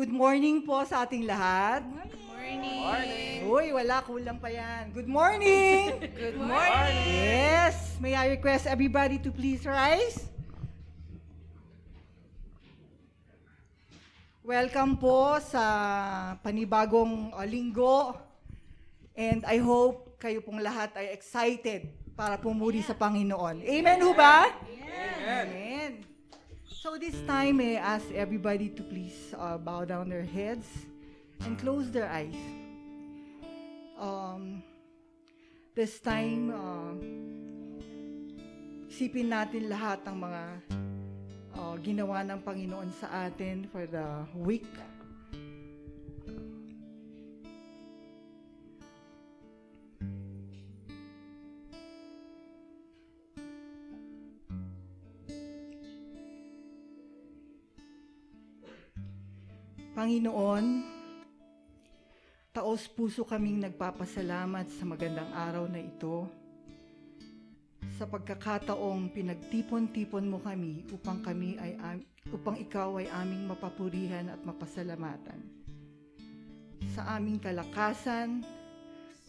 Good morning po sa ating lahat. Morning. Uy, wala, kulang pa yan. Good morning! Good morning. Yes! May I request everybody to please rise? Welcome po sa panibagong linggo. And I hope kayo pong lahat ay excited para pumuri sa Panginoon. Amen ho ba? Amen. So this time, I ask everybody to please bow down their heads and close their eyes. This time, isipin natin lahat ng mga ginawa ng Panginoon sa atin for the week. Panginoon, taos puso kaming nagpapasalamat sa magandang araw na ito, sa pagkakataong pinagtipon-tipon mo kami upang ikaw ay aming mapapurihan at mapasalamatan. Sa aming kalakasan,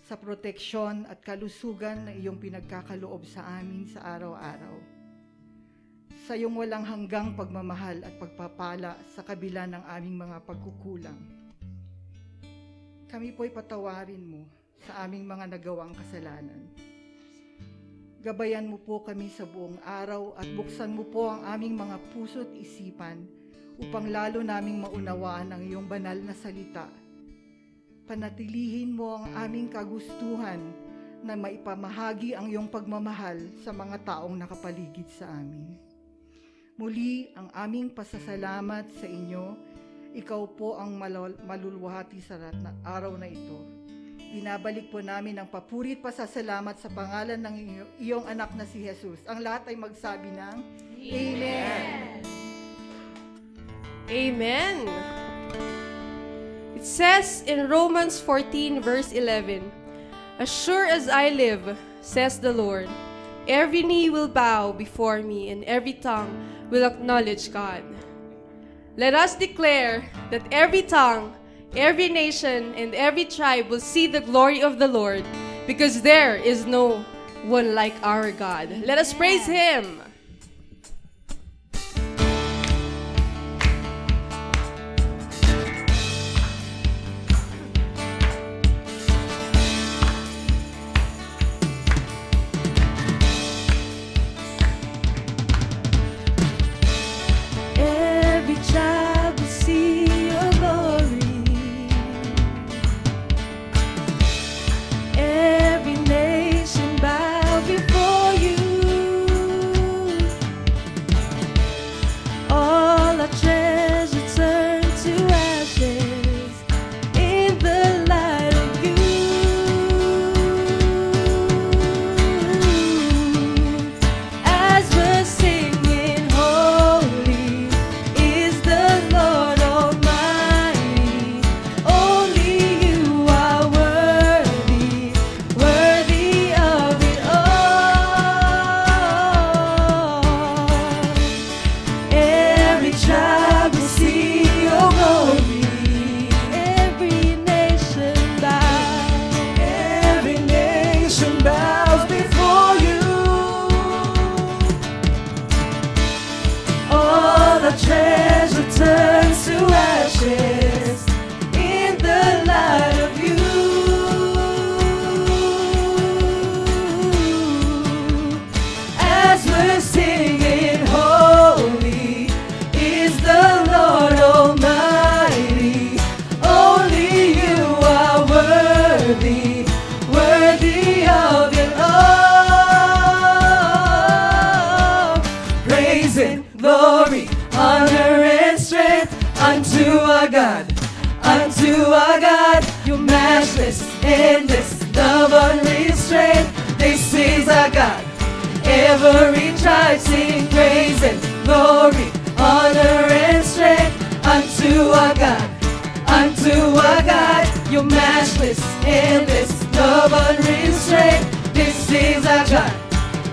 sa proteksyon at kalusugan na iyong pinagkakaloob sa amin sa araw-araw. Sa iyong walang hanggang pagmamahal at pagpapala sa kabila ng aming mga pagkukulang. Kami po'y patawarin mo sa aming mga nagawang kasalanan. Gabayan mo po kami sa buong araw at buksan mo po ang aming mga puso at isipan upang lalo naming maunawaan ang iyong banal na salita. Panatilihin mo ang aming kagustuhan na maipamahagi ang iyong pagmamahal sa mga taong nakapaligid sa amin. Muli ang aming pasasalamat sa inyo. Ikaw po ang maluluwahati sa araw na ito. Binabalik po namin ang papuri at pasasalamat sa pangalan ng iyong anak na si Jesus. Ang lahat ay magsabi ng Amen. Amen. It says in Romans 14 verse 11, "As sure as I live, says the Lord, every knee will bow before me and every tongue will acknowledge God." Let us declare that every tongue, every nation, and every tribe will see the glory of the Lord, because there is no one like our God. Let us praise Him.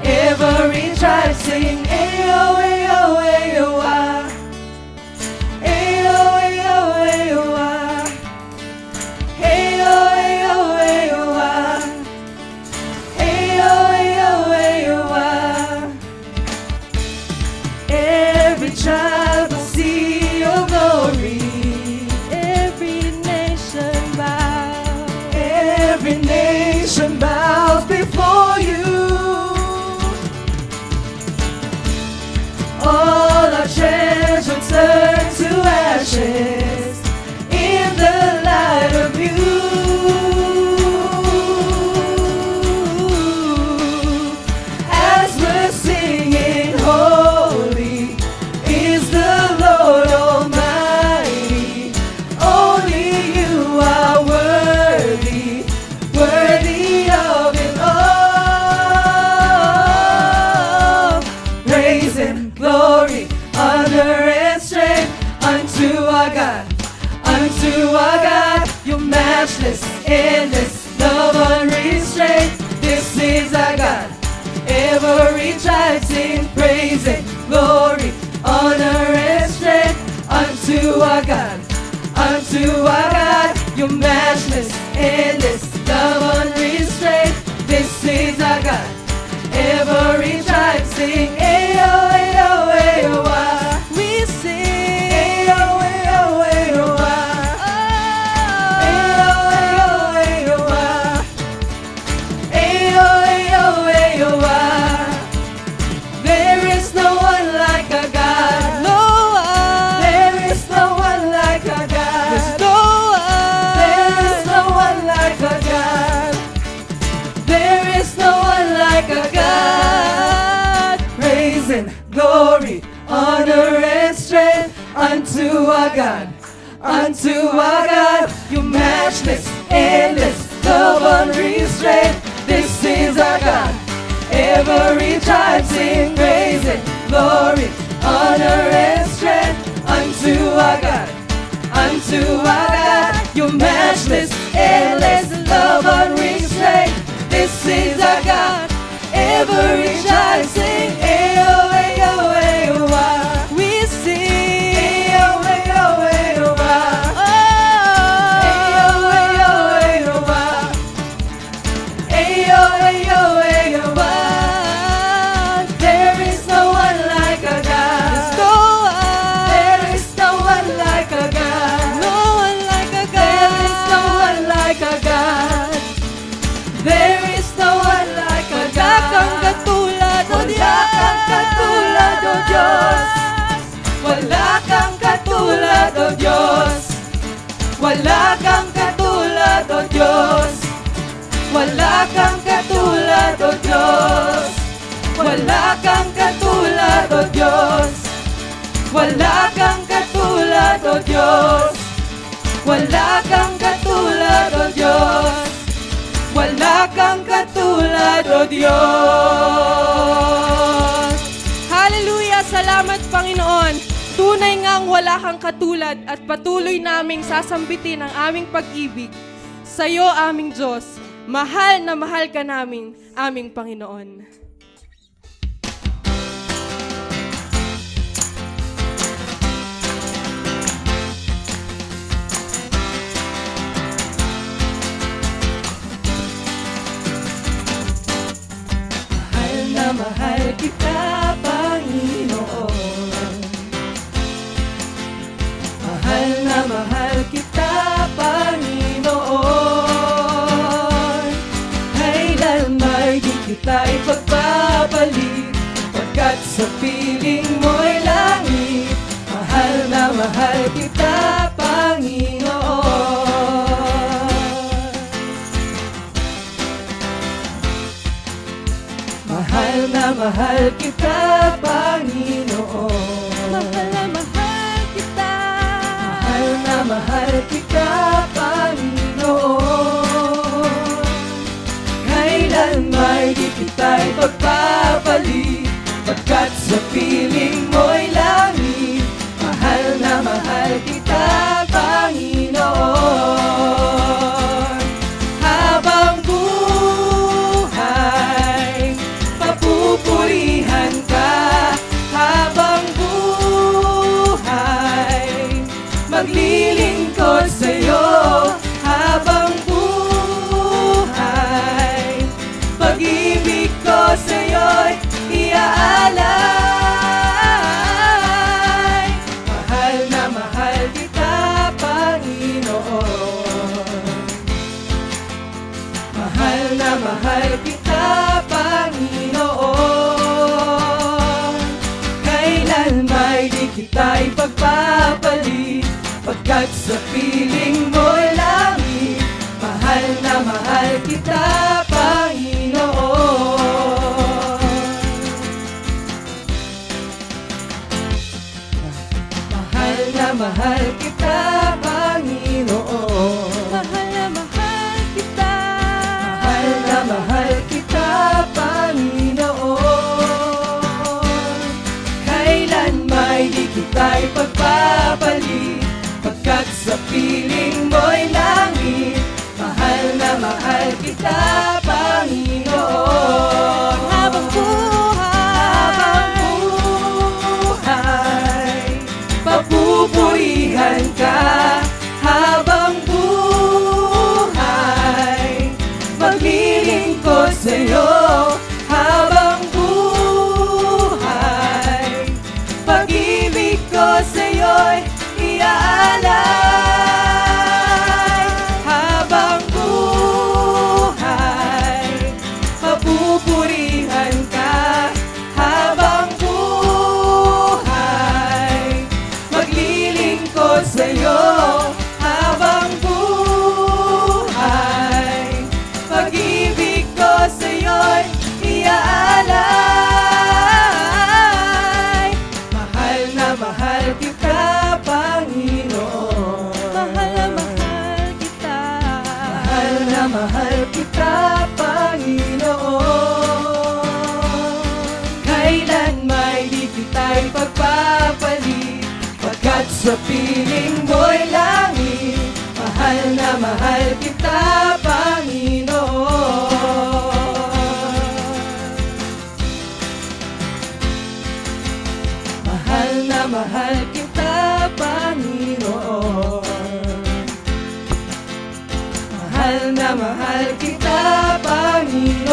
Every tribe sing, ayo, ayo, ayo, ah. Ayo, ayo, ayo, Every nation bows before you. All our treasure turn to ashes in the light of you. As we're singing, holy is the Lord Almighty. Only you are worthy, worthy of it all. Praise and glory, honor and strength unto our God, unto our God. Your matchless, endless love unrestrained. This is our God. Every tribe sing praise and glory, honor and strength unto our God, unto our God. Your matchless, endless love unrestrained. This is our God. Every tribe sing, ayo, ayo, ayo, ah. We sing, ayo, ayo, ayo, ah. Ayo, ayo, ayo, ah. Ayo, ayo, ayo, ah. There is no one like our God. No one. There is no one like our God. There's no one. There is no one like our God. There is no one like our God. Praise and glory, honor and strength unto our God, unto our God. Your matchless, endless love unrestrained. This is our God. Every tribe sing praise and glory, honor and strength unto our God, unto our God. Your matchless, endless love unrestrained. This is our God. Every tribe sing, ayo, ayo, ayo, ah. We sing. Ayo, ayo, ayo, ah. Ayo, ayo, ayo, ah. Ayo, ayo, ayo, ah. There is no one like our God. No one. There is no one like our God. No one like a God. There is no one like our God. There is no one like our Wala kang God. katulad, O Wala kang katulad, O Diyos. Wala kang katulad, O Diyos. Wala kang katulad, O Diyos. Wala kang katulad, O Diyos. Wala kang katulad, O Diyos. Wala kang katulad, O Diyos. Wala kang katulad, O Diyos. Wala kang katulad, O Diyos. Hallelujah! Salamat, Panginoon! Tunay ngang wala kang katulad at patuloy naming sasambitin ang aming pag-ibig sa iyo, aming Diyos. Mahal na mahal ka namin, aming Panginoon. Mahal na mahal kita, Panginoon. Mahal na mahal kita, Panginoon. Kailan may di kita ipagpapalik, pagkat sa piling mo'y langit. Mahal na mahal kita, Panginoon. Mahal na mahal kita, Panginoon. Mahal na mahal kita. Mahal na mahal kita, Panginoon. Kailan may di kita ipagpapalik, pagkat sa piling mo'y langit. Mahal na mahal kita, Panginoon. Habang buhay, papupurihan ka. Habang buhay, maglilingkod sa'yo. Habang buhay, pag-ibig ko sa'yo'y iaalay. Mahal na mahal kita, Panginoon. Kailan may di kita ipagpapalit, pagkat sa piling mo'y langit. Mahal na mahal kita, Panginoon. Mahal na mahal kita, Panginoon. Mahal na mahal kita. Mahal na mahal kita, Panginoon. Kailan may di kita ipagpapalit, pagkat sa piling mo'y langit. Mahal na mahal kita, Panginoon. Habang buhay, papupurihan ka. Habang buhay, maglilingkod sa'yo. Habang buhay, pag-ibig ko sa'yo'y iaalay. Habang buhay, papupurihan ka. Habang buhay, maglilingkod sa'yo. Habang buhay, pag-ibig ko sa'yo'y iaalay. Mahal na mahal kita, Panginoon. mahal na mahal kita. Mahal na mahal kita, Panginoon. Kailan may di kita ipagpapalit, pagkat sa piling mo'y langit. Mahal na mahal kita, Panginoon. Mahal na mahal kita, Panginoon. Mahal na mahal kita, Panginoon.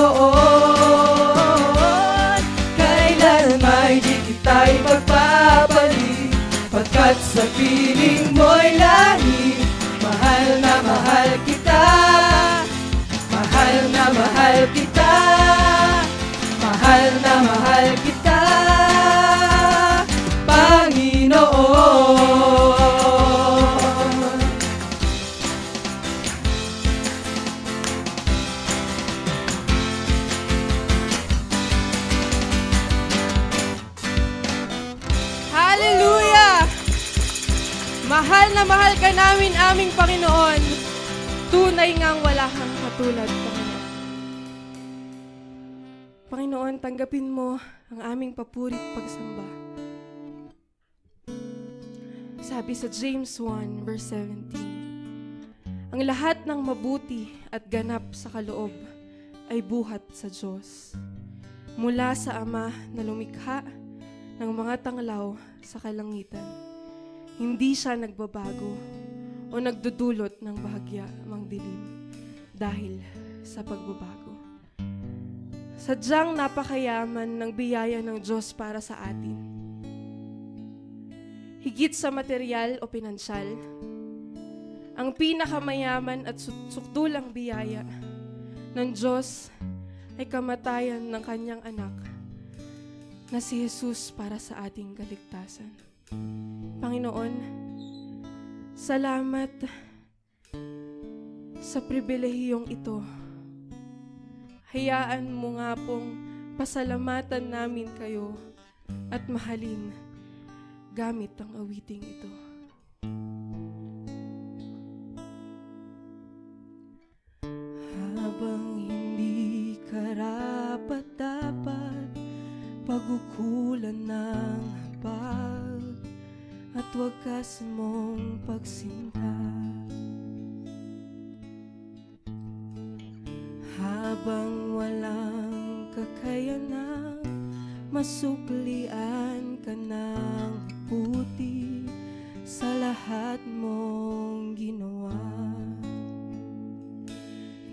Kailan may di kita ipagpapalit, pagkat sa piling mo'y langit. Mahal na mahal kita. Mahal na mahal kita. Mahal na mahal kita, Panginoon. Hallelujah! Mahal na mahal ka namin, aming Panginoon. Tunay ngang wala kang katulad, Panginoon. Panginoon, tanggapin mo ang aming papurit pagsamba. Sabi sa James 1 verse 17, ang lahat ng mabuti at ganap sa kaloob ay buhat sa Diyos, mula sa Ama na lumikha ng mga tanglaw sa kalangitan. Hindi siya nagbabago o nagdudulot ng bahagya mang dilim dahil sa pagbabago. Sadyang napakayaman ng biyaya ng Diyos para sa atin. Higit sa material o pinansyal, ang pinakamayaman at sukdulang biyaya ng Diyos ay kamatayan ng kanyang anak na si Jesus para sa ating kaligtasan. Panginoon, salamat sa pribilehiyong ito. Hayaan mo nga pong pasalamatan namin kayo at mahalin gamit ang awiting ito. Habang hindi karapat-dapat, pagukulan ng hapag at wagas mong pagsinta. Habang walang kakayanang masuklian ka ng puti sa lahat mong ginawa.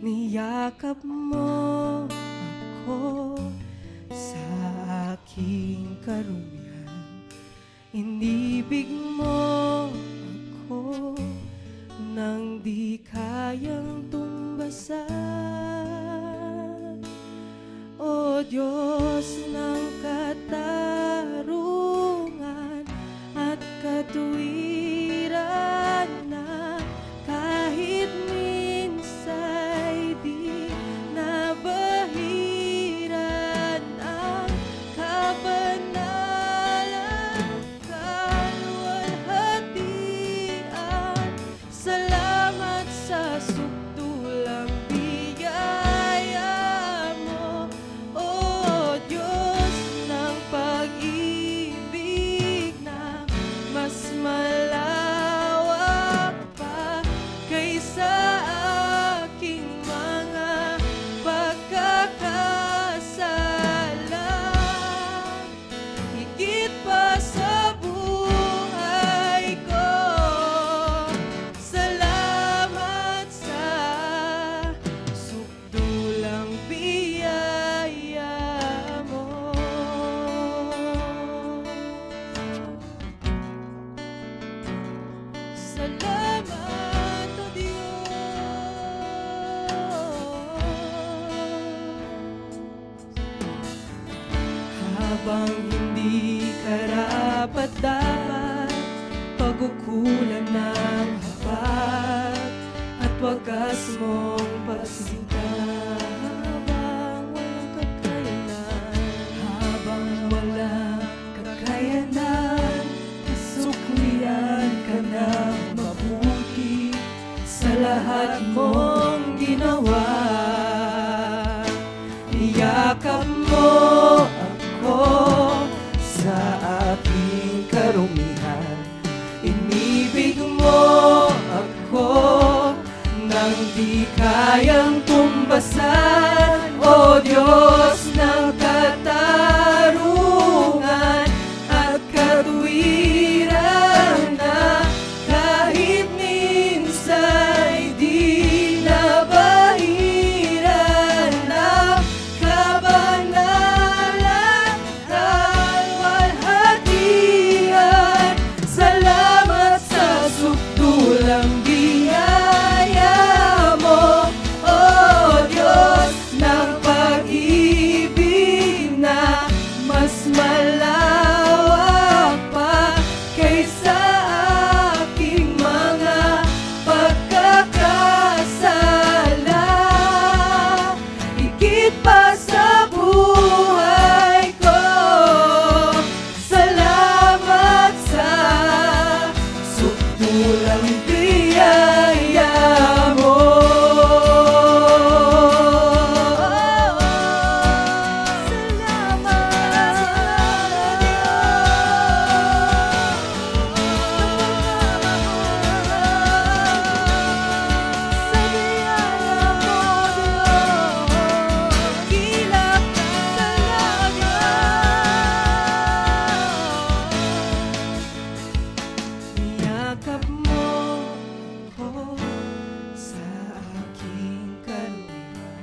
Niyakap mo ako sa aking karumihan. Inibig mo ako nang di kayang tumbasan. Habang hindi karapat-dapat, pagkukulan ng hapat at wagas mong pagsinta. Habang walang kakayanan, suklian ka na mabuti sa lahat mong ginawa. Iyakap mo ako sa aking karumihan, inibig mo ako nang di kayang tumbasan. O Diyos ng katarungan at katuwiran na kahit minsan di nabahiran ng kabanalan at walhatian. Salamat sa sukdulang biyaya mo, O Diyos ng pag-ibig na mas malawak pa kaysa aking mga pagkakasala. Higit pa sa buhay ko, salamat sa sukdulang biyaya mo. Niyakap mo ako sa aking kaluwihan,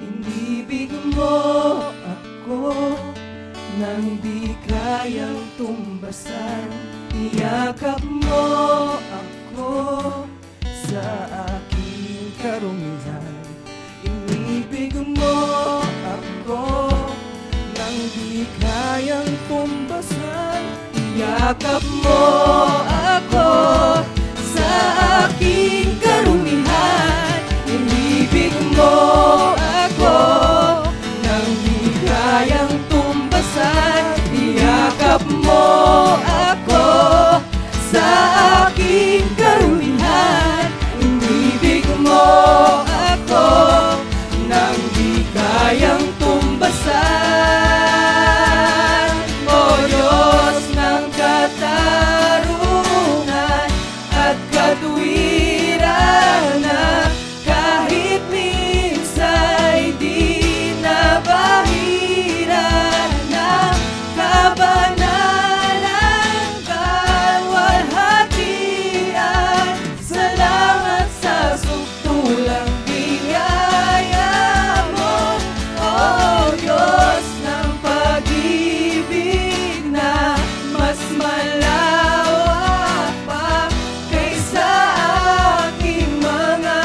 inibig mo ako nang di kayang tumbasan. Niyakap mo ako sa aking karumihan, inibig mo ako nang di kayang tumbasan. Niyakap mo ako sa aking karumihan, inibig mo ako nang di kayang tumbasan. Niyakap mo ako sa aking karumihan, inibig mo ako nang di kayang tumbasan. O Diyos ng katarungan at katuwiran na kahit minsan di nabahiran ng kabanalan kalwalhatian. Salamat sa sukdulang biyaya mo, O Diyos ng pag-ibig na mas malawak pa kaysa aking mga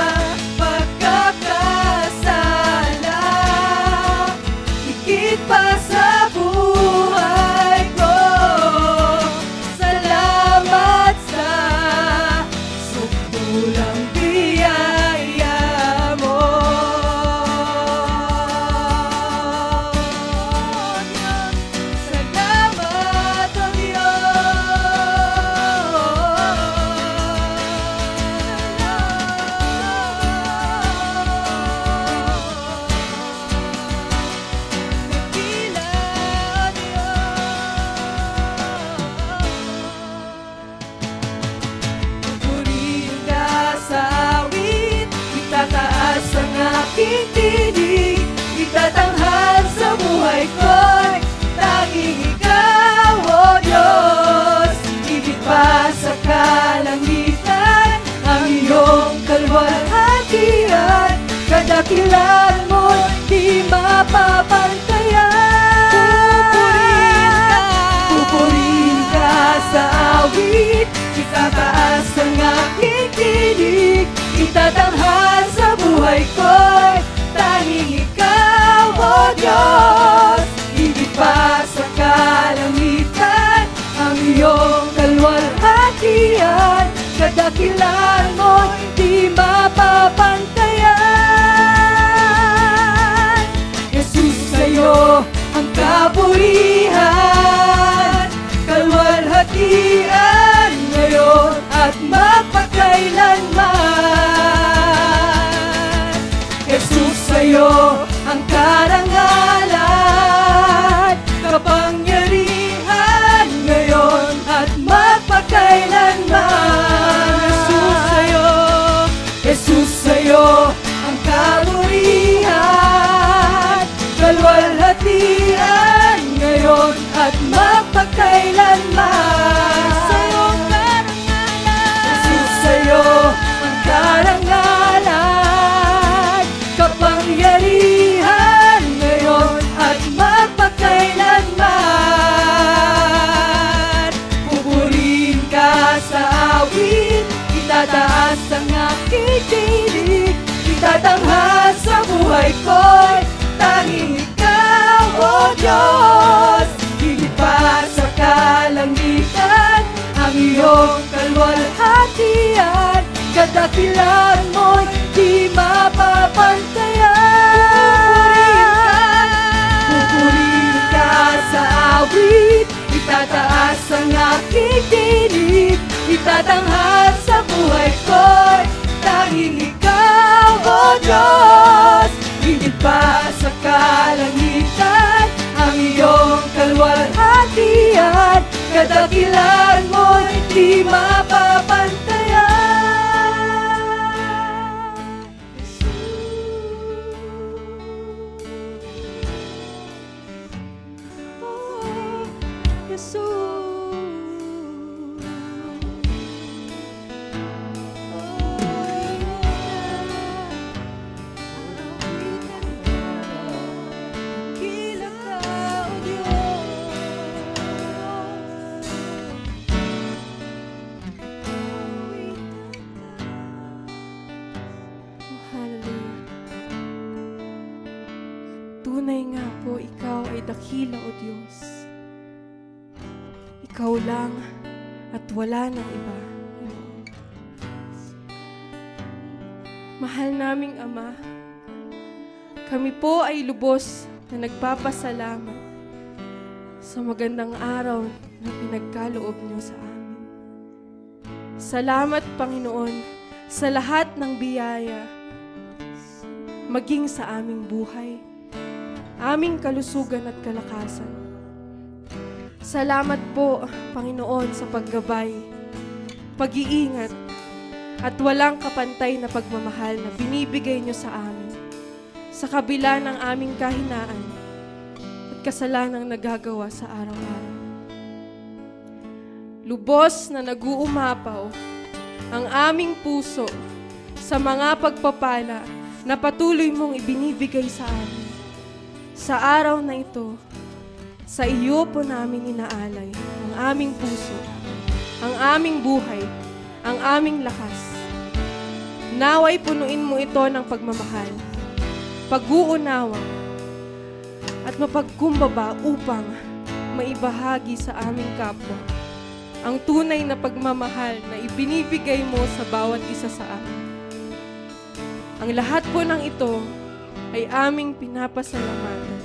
pagkakasala. Higit pa sa buhay ko, salamat sa sukdulang biyaya mo. Salamat, O Purihin ka sa awit, itataas ang aking tinig, itatanghal sa buhay ko'y tanging ikaw, O Diyos. Higit pa sa kalangitan ang iyong kalwalhatian, kadakilan mo'y di mapapantayan. Pupurihin ka sa awit, itataas ang aking tinig, itatanghal sa buhay ko'y tanging ikaw, O Diyos. Higit pa sa kadakilan mo'y di mapapantayan. Jesus, sa'yo ang kapurihan, kalwalhatian ngayon at magpakailanman. Jesus, sa'yo ang karangalan, kapangyarihan ngayon at magpakailanman. Jesus, sa'yo ang kaburihan, kalwalhatian ngayon at magpakailanman. Jesus, sa'yo ang karangalan, kapangyarihan ngayon at magpakailanman. Pupurihin ka sa awit, itataas ang aking tinig, itatanghal sa buhay ko'y tanging ikaw, O Diyos. Higit pa sa kalangitan, ang iyong kalwalhatian, kadakilan mo'y di mapapantayan. Pupurihin ka sa awit, itataas ang aking tinig, itatanghal sa buhay ko'y tanging ikaw, O Diyos. Higit pa sa kalangitan, ang iyong kalwalhatian, kadakilan mo'y di mapapantayan. Oh, Jesus. Tunay nga po, ikaw ay dakila, O Diyos. Ikaw lang at wala nang iba. Mahal naming Ama, kami po ay lubos na nagpapasalamat sa magandang araw na pinagkaloob niyo sa amin. Salamat, Panginoon, sa lahat ng biyaya, maging sa aming buhay, aming kalusugan at kalakasan. Salamat po, Panginoon, sa paggabay, pag-iingat, at walang kapantay na pagmamahal na binibigay niyo sa amin, sa kabila ng aming kahinaan at kasalanang nagagawa sa araw-araw. Lubos na nag-uumapaw ang aming puso sa mga pagpapala na patuloy mong ibinibigay sa amin. Sa araw na ito, sa iyo po namin inaalay ang aming puso, ang aming buhay, ang aming lakas. Naway punuin mo ito ng pagmamahal, pag-uunawa, at mapagkumbaba upang maibahagi sa aming kapwa ang tunay na pagmamahal na ibinibigay mo sa bawat isa sa amin. Ang lahat po ng ito ay aming pinapasalamatan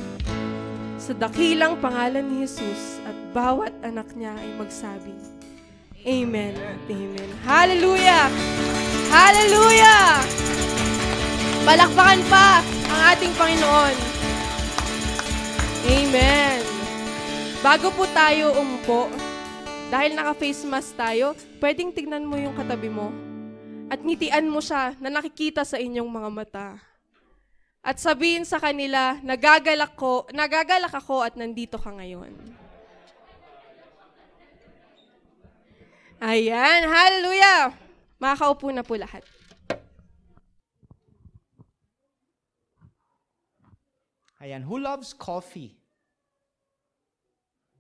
sa dakilang pangalan ni Jesus, at bawat anak niya ay magsabi, Amen at Amen. Hallelujah! Hallelujah! Palakpakan pa ang ating Panginoon. Amen. Bago po tayo umupo, dahil naka-face mask tayo, pwedeng tignan mo yung katabi mo at ngitian mo siya na nakikita sa inyong mga mata. At sabihin sa kanila, nagagalak ako at nandito ka ngayon. Ayan, hallelujah! Makakaupo na po lahat. Ayan, who loves coffee?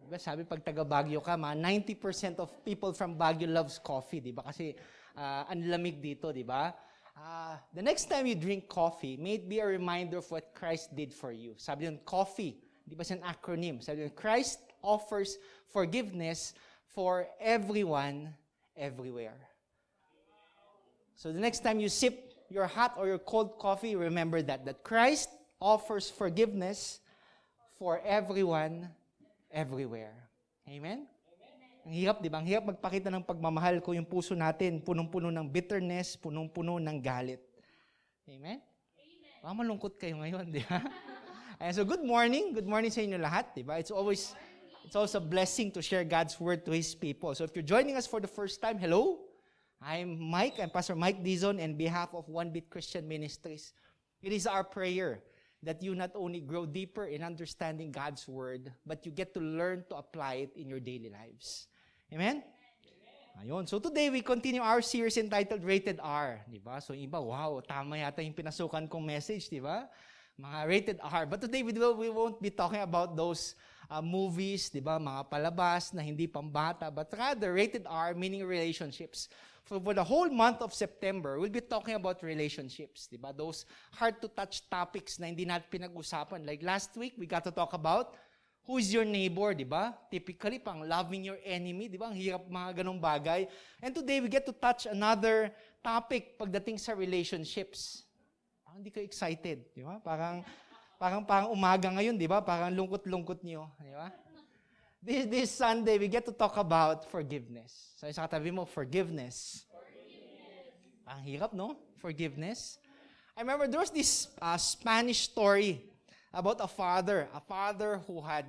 Diba, sabi pag taga Baguio ka, 90% of people from Baguio loves coffee, di ba? Kasi ang lamig dito, di ba? The next time you drink coffee, may it be a reminder of what Christ did for you. Sabi yun, coffee, di ba siya an acronym? Sabi yun, Christ offers forgiveness for everyone, everywhere. So the next time you sip your hot or your cold coffee, remember that Christ offers forgiveness for everyone, everywhere. Amen? Ang hirap, di ba? Ang hirap magpakita ng pagmamahal kung yung puso natin punong-puno ng bitterness, punong-puno ng galit. Amen? Baka malungkot kayo ngayon, di ba? And so good morning sa inyo lahat, di ba? It's always a blessing to share God's word to His people. So if you're joining us for the first time, hello. I'm Pastor Mike Dizon, on behalf of One Beat Christian Ministries. It is our prayer that you not only grow deeper in understanding God's word, but you get to learn to apply it in your daily lives. Amen? Ayun. So today we continue our series entitled Rated R, di ba? So iba, wow, tama yata yung pinasukan kong message, di ba? Mga rated R. But today we won't be talking about those movies, di ba? Mga palabas na hindi pambata, but rather rated R meaning relationships. For the whole month of September, we'll be talking about relationships, di ba? Those hard-to-touch topics na hindi natin pinag-usapan. Like last week, we got to talk about who is your neighbor, di ba? Typically, pang loving your enemy, di ba? Ang hirap mga ganong bagay. And today, we get to touch another topic pagdating sa relationships. Parang hindi ka excited, di ba? Parang umaga ngayon, di ba? Parang lungkot-lungkot niyo, di ba? This Sunday, we get to talk about forgiveness. So, sa katabi mo, forgiveness. Ang hirap, no? Forgiveness. I remember there was this Spanish story about a father who had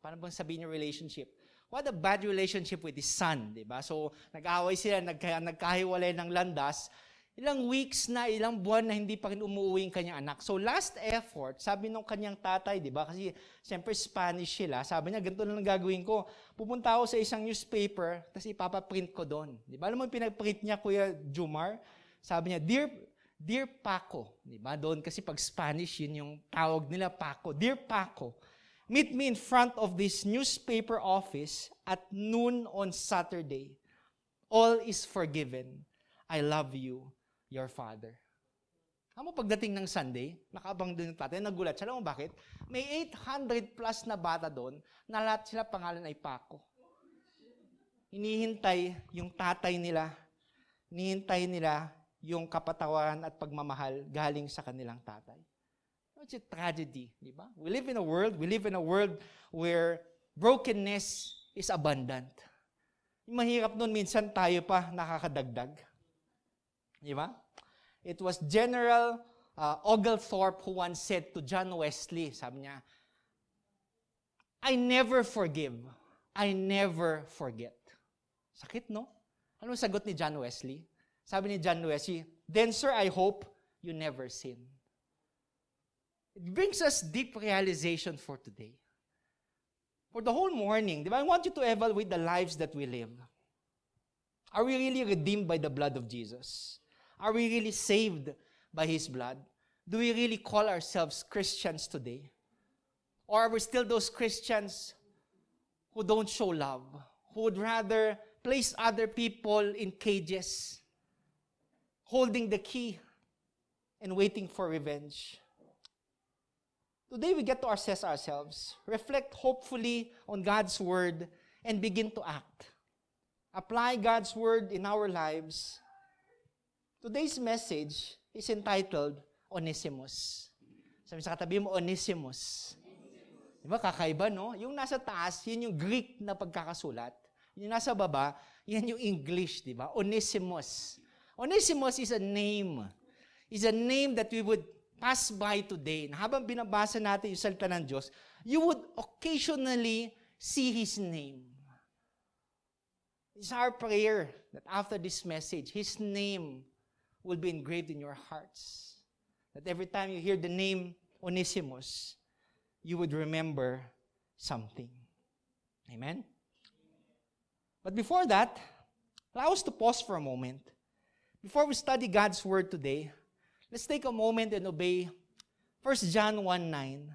paano bang sabihin yung relationship? Who had a bad relationship with his son, di ba? So, nag-away sila, nagkahiwalay ng landas. Ilang weeks na, ilang buwan na hindi pa rin umuwi yung kanyang anak. So, last effort, sabi nung kanyang tatay, di ba? Kasi, siyempre, Spanish sila. Sabi niya, ganito na lang gagawin ko. Pupunta ako sa isang newspaper, tapos ipapaprint ko doon. Di ba? Alam mo yung pinag-print niya, Kuya Jumar? Sabi niya, Dear Paco, di ba? Doon kasi pag Spanish, yun yung tawag nila, Paco. Dear Paco, meet me in front of this newspaper office at noon on Saturday. All is forgiven. I love you, your father. Alam mo, pagdating ng Sunday, nakaabang din yung tatay, nagulat siya. Alam mo bakit? May 800 plus na bata doon, na lahat sila pangalan ay Paco. Hinihintay yung tatay nila, yung kapatawaran at pagmamahal galing sa kanilang tatay. It's a tragedy, di ba? We live in a world where brokenness is abundant. Yung mahirap nun, minsan tayo pa nakakadagdag. Di ba? It was General Oglethorpe who once said to John Wesley, sabi niya, I never forgive, I never forget. Sakit, no? Ano sagot ni John Wesley? Sabi ni John Wesley, then sir, I hope you never sin. It brings us deep realization for today. For the whole morning, di ba? I want you to evaluate the lives that we live. Are we really redeemed by the blood of Jesus? Are we really saved by His blood? Do we really call ourselves Christians today? Or are we still those Christians who don't show love, who would rather place other people in cages, holding the key and waiting for revenge? Today, we get to assess ourselves, reflect hopefully on God's word, and begin to act. Apply God's word in our lives. Today's message is entitled Onesimus. Sabi sa katabi mo, Onesimus. Diba, kakaiba, no? Yung nasa taas, yun yung Greek na pagkakasulat. Yung nasa baba, yan yung English, diba? Onesimus. Onesimus is a name. Is a name that we would pass by today. Na habang binabasa natin yung salita ng Diyos, you would occasionally see His name. It's our prayer that after this message, His name will be engraved in your hearts. That every time you hear the name Onesimus, you would remember something. Amen? But before that, allow us to pause for a moment. Before we study God's Word today, let's take a moment and obey 1 John 1:9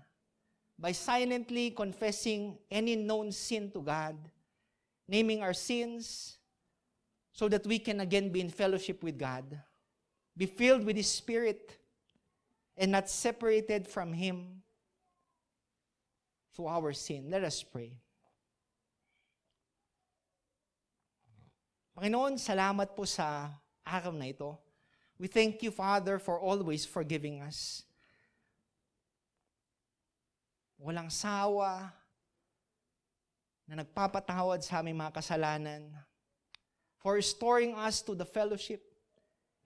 by silently confessing any known sin to God, naming our sins so that we can again be in fellowship with God, be filled with His Spirit, and not separated from Him through our sin. Let us pray. Panginoon, salamat po sa araw na ito. We thank you, Father, for always forgiving us. Walang sawa na nagpapatawad sa aming mga kasalanan, for restoring us to the fellowship,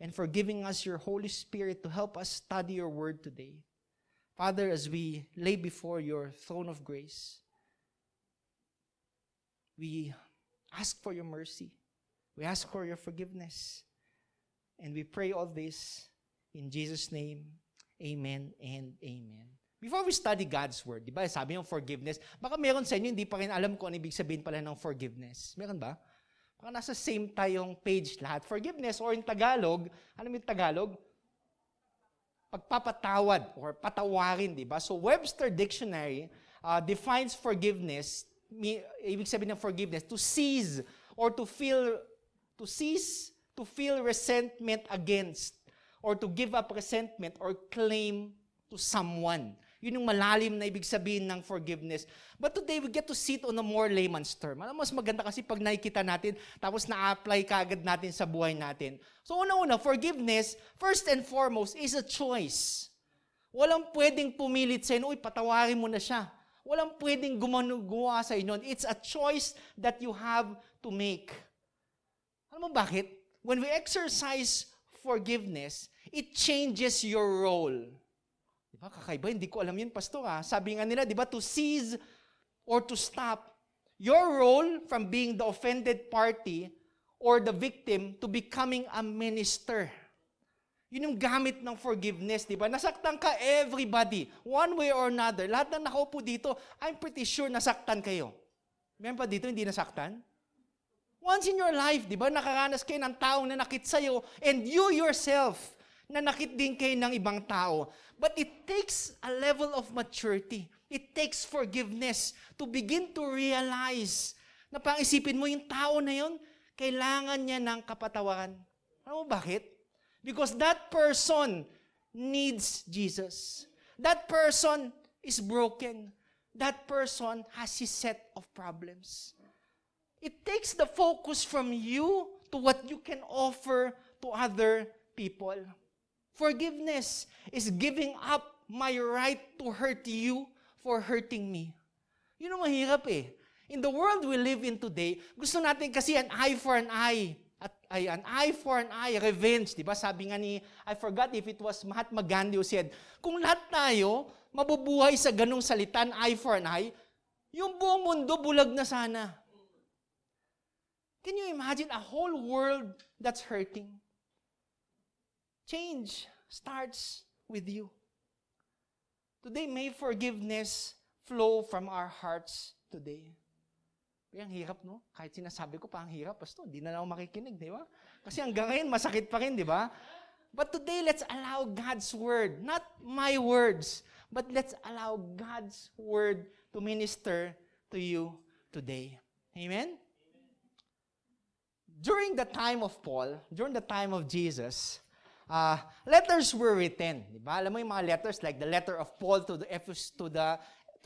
and for giving us your Holy Spirit to help us study your word today. Father, as we lay before your throne of grace, we ask for your mercy. We ask for your forgiveness. And we pray all this in Jesus' name. Amen and amen. Before we study God's word, di ba, sabi yung forgiveness, baka meron sa inyo, hindi pa rin alam kung ano ibig sabihin pala ng forgiveness. Meron ba? Baka nasa same tayong page lahat. Forgiveness, or in Tagalog, ano yung Tagalog? Pagpapatawad or patawarin, di ba? So Webster Dictionary defines forgiveness, ibig sabihin ng forgiveness, to cease or to feel resentment against, or to give up resentment or claim to someone. Yun yung malalim na ibig sabihin ng forgiveness. But today, we get to see it on a more layman's term. Alam mo, mas maganda kasi pag nakikita natin, tapos na-apply kaagad natin sa buhay natin. So una-una, forgiveness, first and foremost, is a choice. Walang pwedeng pumilit sa inyo, uy, patawarin mo na siya. Walang pwedeng gumawa sa inyo. It's a choice that you have to make. Alam mo bakit? When we exercise forgiveness, it changes your role. Diba? Kakaiba, hindi ko alam yun, Pastor. Sabi nga nila, diba, to cease or to stop your role from being the offended party or the victim to becoming a minister. Yun yung gamit ng forgiveness, diba? Nasaktan ka, everybody, one way or another. Lahat na nakaupo dito, I'm pretty sure nasaktan kayo. Meron pa dito, hindi nasaktan? Once in your life, di ba, nakaranas kayo ng taong nanakit sa'yo, and you yourself, nanakit din kayo ng ibang tao. But it takes a level of maturity. It takes forgiveness to begin to realize na pang-isipin mo yung tao na yun, kailangan niya ng kapatawaran. Alam mo bakit? Because that person needs Jesus. That person is broken. That person has his set of problems. It takes the focus from you to what you can offer to other people. Forgiveness is giving up my right to hurt you for hurting me. Yun ang mahirap eh. In the world we live in today, gusto natin kasi an eye for an eye. An eye for an eye, revenge. Diba? Sabi nga ni, I forgot if it was Mahatma Gandhi who said, kung lahat tayo mabubuhay sa ganung salita, an eye for an eye, yung buong mundo bulag na sana. Can you imagine a whole world that's hurting? Change starts with you. Today, may forgiveness flow from our hearts today. Ang hirap, no? Kahit sinasabi ko pa, ang hirap, Pastor, hindi na ako makikinig, di ba? Kasi hanggang ngayon, masakit pa rin, di ba? But today, let's allow God's word, not my words, but let's allow God's word to minister to you today. Amen? During the time of Paul, during the time of Jesus, letters were written. Diba? Alam mo yung mga letters, like the letter of Paul to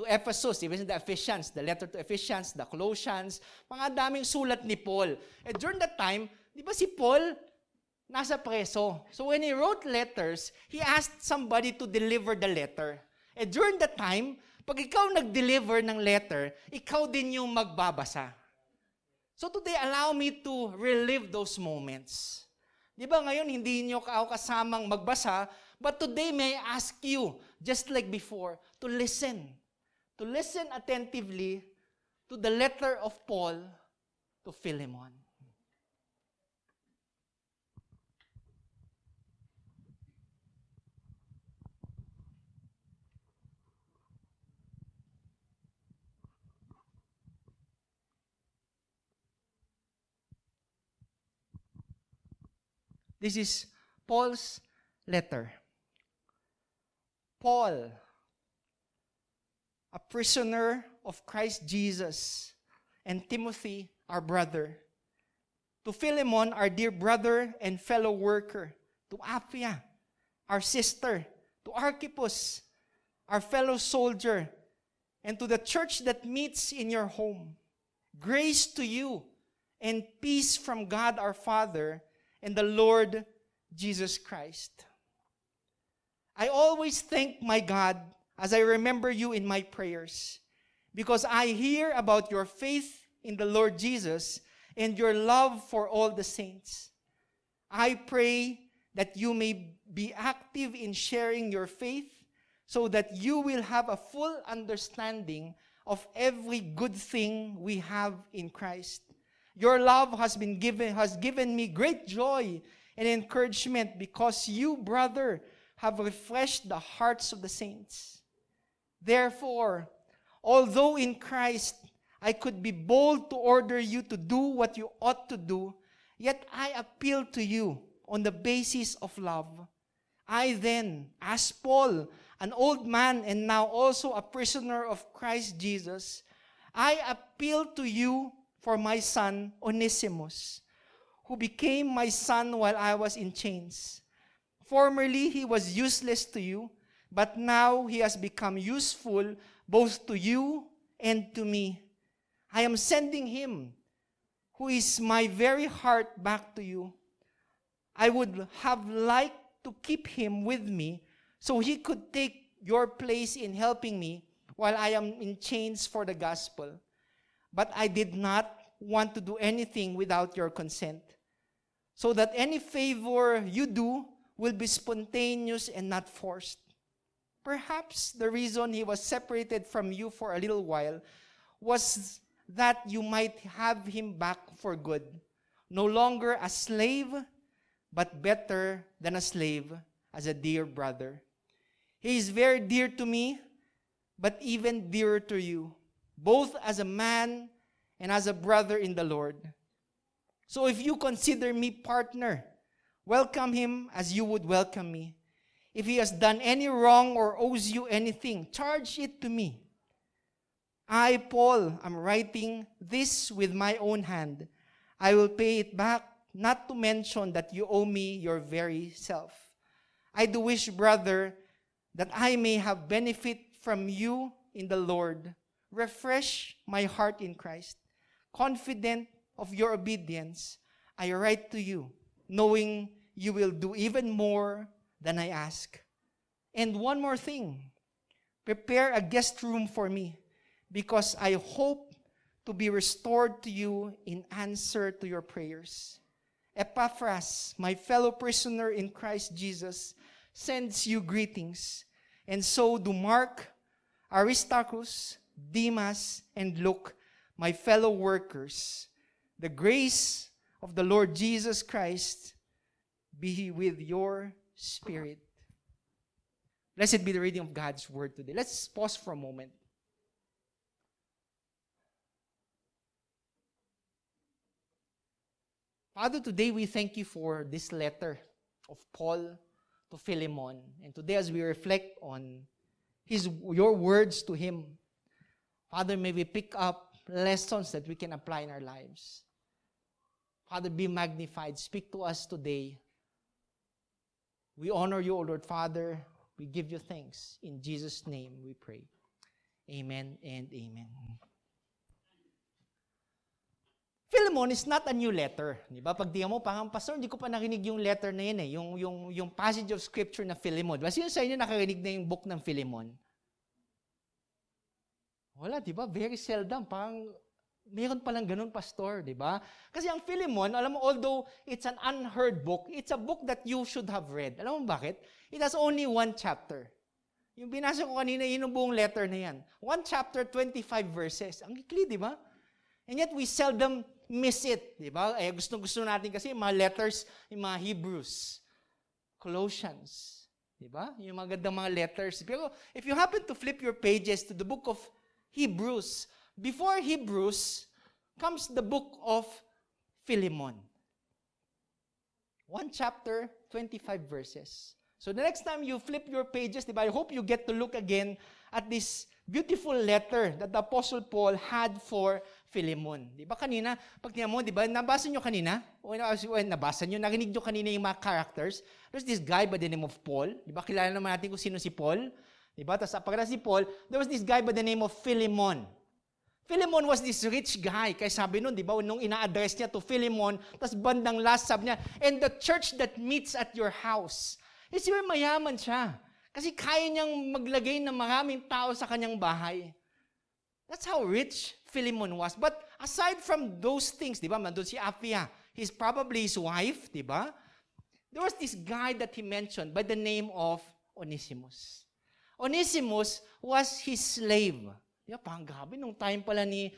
Ephesus, even the Ephesians, the letter to Ephesians, the Colossians, mga daming sulat ni Paul. And during that time, di ba si Paul nasa preso? So when he wrote letters, he asked somebody to deliver the letter. And during that time, pag ikaw nag-deliver ng letter, ikaw din yung magbabasa. So today, allow me to relive those moments. Di ba ngayon, hindi nyo ako kasamang magbasa, but today may I ask you, just like before, to listen. To listen attentively to the letter of Paul to Philemon. This is Paul's letter. Paul, a prisoner of Christ Jesus, and Timothy, our brother. To Philemon, our dear brother and fellow worker. To Apphia, our sister. To Archippus, our fellow soldier. And to the church that meets in your home. Grace to you and peace from God our Father and the Lord Jesus Christ. I always thank my God as I remember you in my prayers, because I hear about your faith in the Lord Jesus and your love for all the saints. I pray that you may be active in sharing your faith so that you will have a full understanding of every good thing we have in Christ. Your love has given me great joy and encouragement because you, brother, have refreshed the hearts of the saints. Therefore, although in Christ I could be bold to order you to do what you ought to do, yet I appeal to you on the basis of love. I then, as Paul, an old man and now also a prisoner of Christ Jesus, I appeal to you for my son Onesimus, who became my son while I was in chains. Formerly he was useless to you, but now he has become useful both to you and to me. I am sending him, who is my very heart, back to you. I would have liked to keep him with me so he could take your place in helping me while I am in chains for the gospel. But I did not want to do anything without your consent, so that any favor you do will be spontaneous and not forced. Perhaps the reason he was separated from you for a little while was that you might have him back for good, no longer a slave, but better than a slave, as a dear brother. He is very dear to me, but even dearer to you, both as a man and as a brother in the Lord. So if you consider me partner, welcome him as you would welcome me. If he has done any wrong or owes you anything, charge it to me. I, Paul, am writing this with my own hand. I will pay it back, not to mention that you owe me your very self. I do wish, brother, that I may have benefit from you in the Lord. Refresh my heart in Christ. Confident of your obedience, I write to you, knowing you will do even more than I ask. And one more thing, prepare a guest room for me, because I hope to be restored to you in answer to your prayers. Epaphras, my fellow prisoner in Christ Jesus, sends you greetings, and so do Mark, Aristarchus, Demas, and Luke, my fellow workers. The grace of the Lord Jesus Christ be with your spirit. Blessed be the reading of God's word today. Let's pause for a moment. Father, today we thank you for this letter of Paul to Philemon. And today as we reflect on your words to him, Father, may we pick up lessons that we can apply in our lives. Father, be magnified. Speak to us today. We honor you, O Lord Father. We give you thanks. In Jesus' name we pray. Amen and amen. Philemon is not a new letter. Di ba? Pag diyan mo, parang pastor, hindi ko pa narinig yung letter na yun eh. Yung passage of scripture na Philemon. Ba, sino sa inyo nakarinig na yung book ng Philemon? Wala, di ba? Very seldom. Parang meron palang ganun, pastor, di ba? Kasi ang Philemon, alam mo, although it's an unheard book, it's a book that you should have read. Alam mo bakit? It has only one chapter. Yung binasa ko kanina, yun yung buong letter na yan. 1 chapter, 25 verses. Ang ikli, di ba? And yet, we seldom miss it, di ba? Eh, gusto natin kasi yung mga letters, yung mga Hebrews, Colossians, di ba? Yung mga gandang mga letters. Pero if you happen to flip your pages to the book of Hebrews, before Hebrews comes the book of Philemon. 1 chapter, 25 verses. So the next time you flip your pages, di ba, I hope you get to look again at this beautiful letter that the Apostle Paul had for Philemon. Di ba kanina, pag tingnan mo, di ba, nabasa nyo kanina? Narinig nyo kanina yung mga characters. There's this guy by the name of Paul. Di ba, kilala naman natin kung sino si Paul. Di ba, tapos pagkatapos si Paul, there was this guy by the name of Philemon. Philemon was this rich guy. Kaya sabi nun, di ba, nung ina-address niya to Philemon, tas bandang last sabi niya, and the church that meets at your house. Kasi mayaman siya. Kasi kaya niyang maglagay ng maraming tao sa kanyang bahay. That's how rich Philemon was. But aside from those things, di ba, nandun si Apphia, he's probably his wife, di ba? There was this guy that he mentioned by the name of Onesimus. Onesimus was his slave. Yeah, parang grabe, nung time pala ni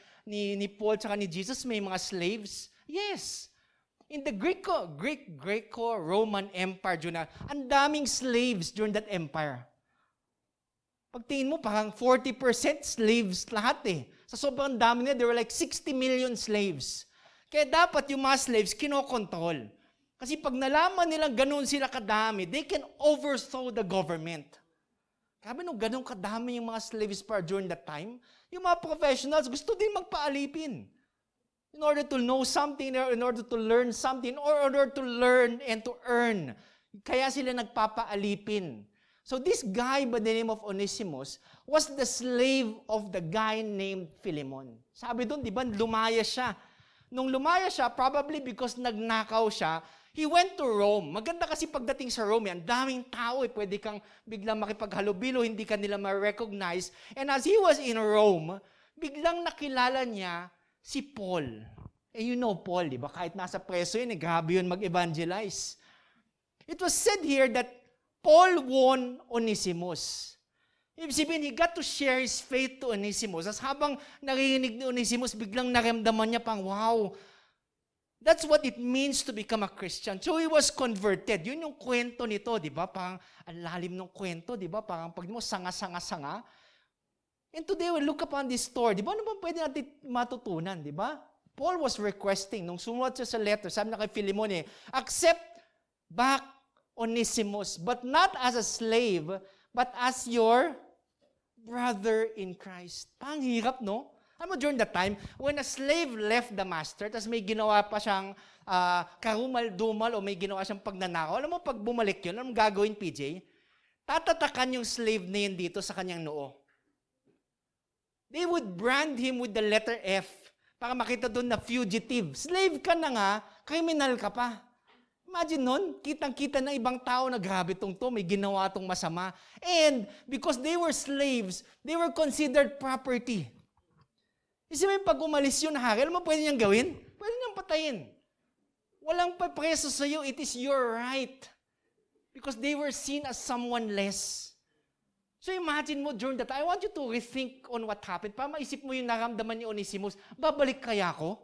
Paul tsaka ni Jesus, may mga slaves. Yes. In the Greco-Roman Empire, ang daming slaves during that empire. Pagtingin mo, parang 40% slaves lahat eh. Sa sobrang dami nila, there were like 60 million slaves. Kaya dapat yung mga slaves, kinokontrol. Kasi pag nalaman nilang ganun sila kadami, they can overthrow the government. Grabe nung ganun kadami yung mga slaves para during that time, yung mga professionals gusto din magpaalipin. In order to know something, or in order to learn something, or in order to learn and to earn. Kaya sila nagpapaalipin. So this guy by the name of Onesimus was the slave of the guy named Philemon. Sabi doon, di ba, lumaya siya. Nung lumaya siya, probably because nagnakaw siya, he went to Rome. Maganda kasi pagdating sa Rome, ang daming tao, pwede kang biglang makipaghalubilo, hindi ka nila ma-recognize. And as he was in Rome, biglang nakilala niya si Paul. And you know Paul, di ba? Kahit nasa preso yun, grabe yun mag-evangelize. It was said here that Paul won Onesimus. Ibig sabihin, he got to share his faith to Onesimus. As habang narinig ni Onesimus, biglang naramdaman niya pang, wow, that's what it means to become a Christian. So he was converted. Yun yung kwento nito, di ba? Parang ang lalim ng kwento, di ba? Parang pag mo sanga-sanga-sanga. And today we look upon this story. Di ba? Ano ba pwede natin matutunan, di ba? Paul was requesting, nung sumulat siya sa letter, sabi na kay Philemon accept back Onesimus, but not as a slave, but as your brother in Christ. Parang hirap, no? Alam mo, during that time, when a slave left the master, tapos may ginawa pa siyang karumal-dumal o may ginawa siyang pagnanakaw, alam mo, pag bumalik yun, anong gagawin, PJ? Tatatakan yung slave na yun dito sa kanyang noo. They would brand him with the letter F para makita doon na fugitive. Slave ka na nga, criminal ka pa. Imagine nun, kitang-kita ng ibang tao na grabe tong to, may ginawa tong masama. And because they were slaves, they were considered property. Kasi may pag umalis yun, hari, alam mo pwede niyang gawin? Pwede niyang patayin. Walang papreso sa'yo, it is your right. Because they were seen as someone less. So imagine mo during that, I want you to rethink on what happened. Para maisip mo yung naramdaman ni Onesimus, babalik kaya ako?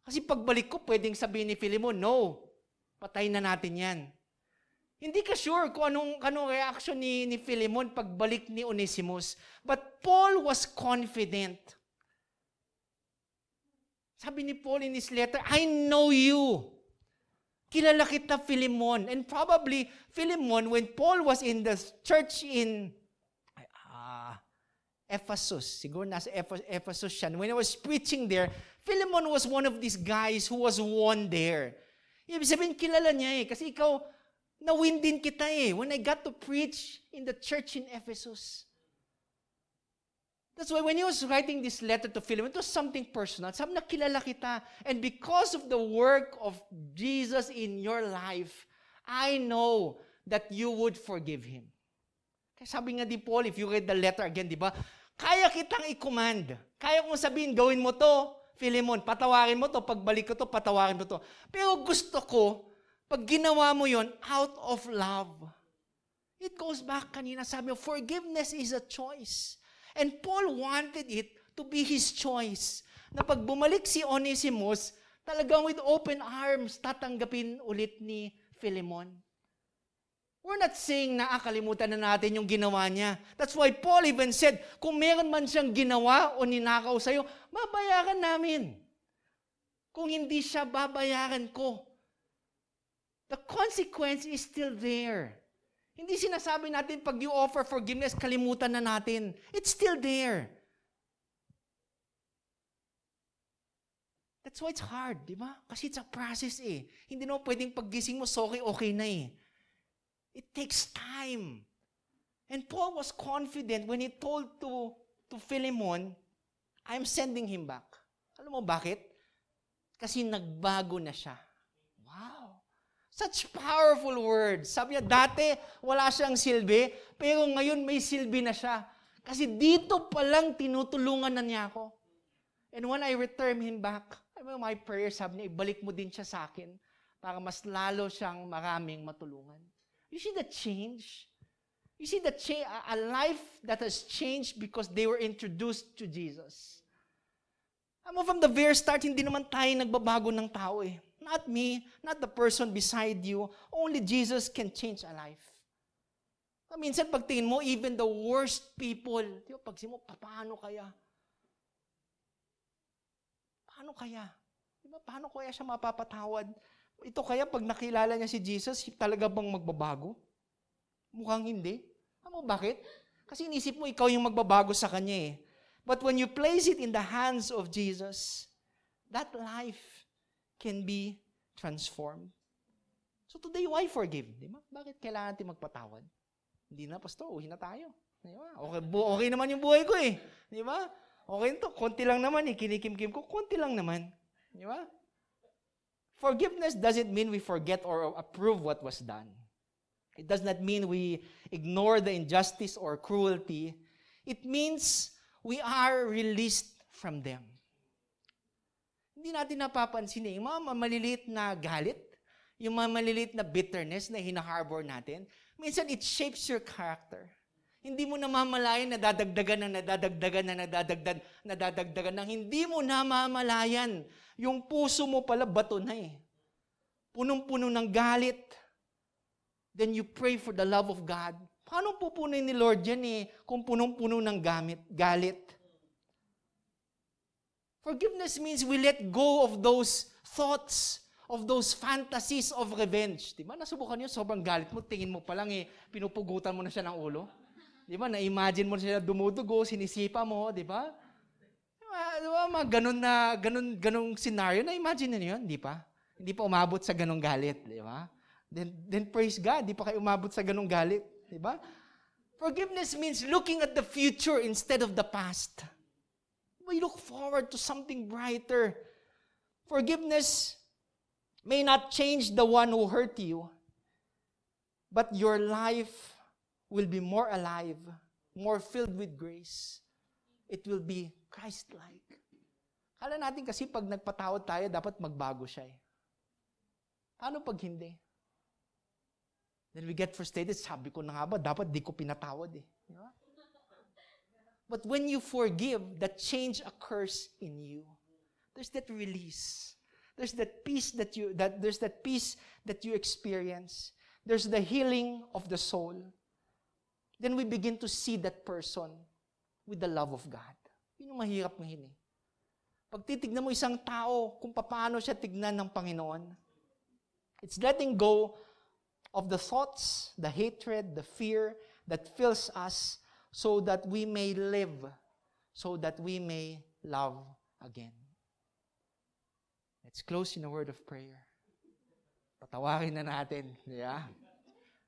Kasi pagbalik ko, pwedeng sabihin ni Philemon, no, patayin na natin yan. Hindi ka sure kung anong reaction ni Philemon pagbalik ni Onesimus. But Paul was confident. Sabi ni Paul in his letter, I know you. Kilala kita, Philemon. And probably, Philemon, when Paul was in the church in Ephesus, siguro nasa Ephesus siya. When I was preaching there, Philemon was one of these guys who was won there. Ibig sabihin, kilala niya kasi ikaw, na-win din kita when I got to preach in the church in Ephesus. That's why when he was writing this letter to Philemon, it was something personal. Sabi na, kilala kita. And because of the work of Jesus in your life, I know that you would forgive him. Kaya sabi nga di Paul, if you read the letter again, di ba? Kaya kitang i-command. Kaya kong sabihin, gawin mo to, Philemon, patawarin mo to, pagbalik ko to, patawarin mo to. Pero gusto ko, pag ginawa mo yon out of love. It goes back kanina, sabi mo, forgiveness is a choice. And Paul wanted it to be his choice. Na pag bumalik si Onesimus, talagang with open arms, tatanggapin ulit ni Philemon. We're not saying na kalimutan na natin yung ginawa niya. That's why Paul even said, kung meron man siyang ginawa o ninakaw sa'yo, babayaran namin. Kung hindi siya, babayaran ko. The consequence is still there. Hindi sinasabi natin pag you offer forgiveness, kalimutan na natin. It's still there. That's why it's hard, di ba? Kasi it's a process Hindi naman pwedeng paggising mo, okay na It takes time. And Paul was confident when he told to Philemon, I'm sending him back. Alam mo bakit? Kasi nagbago na siya. Wow! Such powerful words. Sabi niya, dati wala siyang silbi, pero ngayon may silbi na siya. Kasi dito palang tinutulungan na niya ako. And when I return him back, my prayer, sabi niya, ibalik mo din siya sa akin para mas lalo siyang maraming matulungan. You see the change? You see the change, a life that has changed because they were introduced to Jesus. From the very start, hindi naman tayo nagbabago ng tao eh. Not me, not the person beside you. Only Jesus can change a life. Minsan pagtingin mo, even the worst people, pagsin mo, paano kaya? Paano kaya? Diba? Paano kaya siya mapapatawad? Ito kaya pag nakilala niya si Jesus, talaga bang magbabago? Mukhang hindi. Bakit? Kasi inisip mo, ikaw yung magbabago sa kanya eh. But when you place it in the hands of Jesus, that life can be transformed. So today, why forgive? Di ba? Bakit kailangan natin magpatawad? Hindi na, pastor, uwi na tayo. Di ba? Okay naman yung buhay ko eh. Di ba? Okay to, konti lang naman eh. Kinikim-kim ko, konti lang naman. Di ba? Forgiveness doesn't mean we forget or approve what was done. It does not mean we ignore the injustice or cruelty. It means we are released from them. Hindi natin napapansin yung mga maliliit na galit, yung mga maliliit na bitterness na hinaharbor natin. Minsan, it shapes your character. Hindi mo namamalayan na dadagdagan ng hindi mo namamalayan. Yung puso mo pala, bato na eh. Punong-puno ng galit. Then you pray for the love of God. Paano pupunin ni Lord yan eh, kung punong-puno ng galit? Forgiveness means we let go of those thoughts, of those fantasies of revenge. Diba? Nasubukan nyo, sobrang galit mo, tingin mo pa lang eh, pinupugutan mo na siya ng ulo. Diba? Na-imagine mo na siya dumudugo, sinisipa mo, diba? Diba? Mga ganun scenario, na-imagine niyo yun, di pa? Hindi pa umabot sa ganung galit, diba? Then praise God, di pa kayo umabot sa ganung galit. Diba? Forgiveness means looking at the future instead of the past. We look forward to something brighter. Forgiveness may not change the one who hurt you, but your life will be more alive, more filled with grace. It will be Christ-like. Kala natin kasi pag nagpatawad tayo, dapat magbago siya eh. Paano pag hindi? Then we get frustrated. Sabi ko na nga ba, dapat di ko pinatawad eh. Diba? But when you forgive, that change occurs in you. There's that release. There's that peace that you experience. There's the healing of the soul. Then we begin to see that person with the love of God. Yun yung mahirap ngayon eh. Pag titignan mo isang tao, kung paano siya tignan ng Panginoon, it's letting go of the thoughts, the hatred, the fear that fills us so that we may live, so that we may love again. Let's close in a word of prayer. Patawarin na natin. Yeah.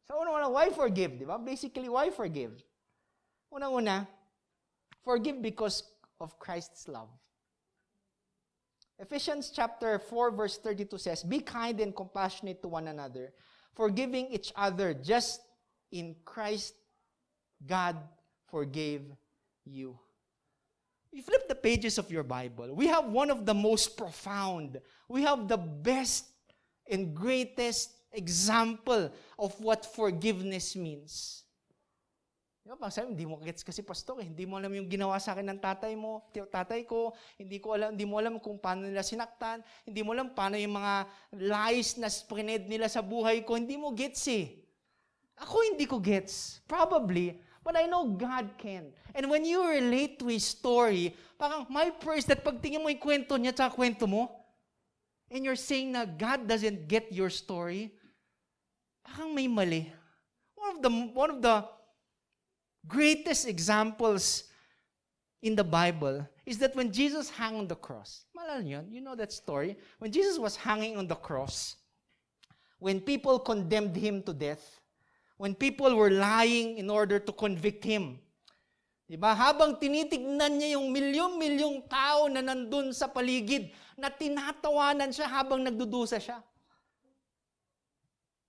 So, una-una, why forgive? Diba? Basically, why forgive? Una-una, forgive because of Christ's love. Ephesians chapter 4 verse 32 says, "Be kind and compassionate to one another, forgiving each other, just in Christ God forgave you." You flip the pages of your Bible. We have one of the most profound, we have the best and greatest example of what forgiveness means. Diba, pag sabi, hindi mo gets kasi pastor, hindi mo alam yung ginawa sa akin ng tatay ko, hindi mo alam kung paano nila sinaktan, hindi mo alam paano yung mga lies na spread nila sa buhay ko, hindi mo gets eh. Ako hindi ko gets. Probably, but I know God can. And when you relate to His story, parang my prayer is that pag tingin mo yung kwento niya at kwento mo, and you're saying na God doesn't get your story, parang may mali. One of the greatest examples in the Bible is that when Jesus hung on the cross, malala niyo, you know that story? When Jesus was hanging on the cross, when people condemned Him to death, when people were lying in order to convict Him, Diba? Habang tinitignan niya yung milyong-milyong tao na nandun sa paligid, na tinatawanan siya habang nagdudusa siya.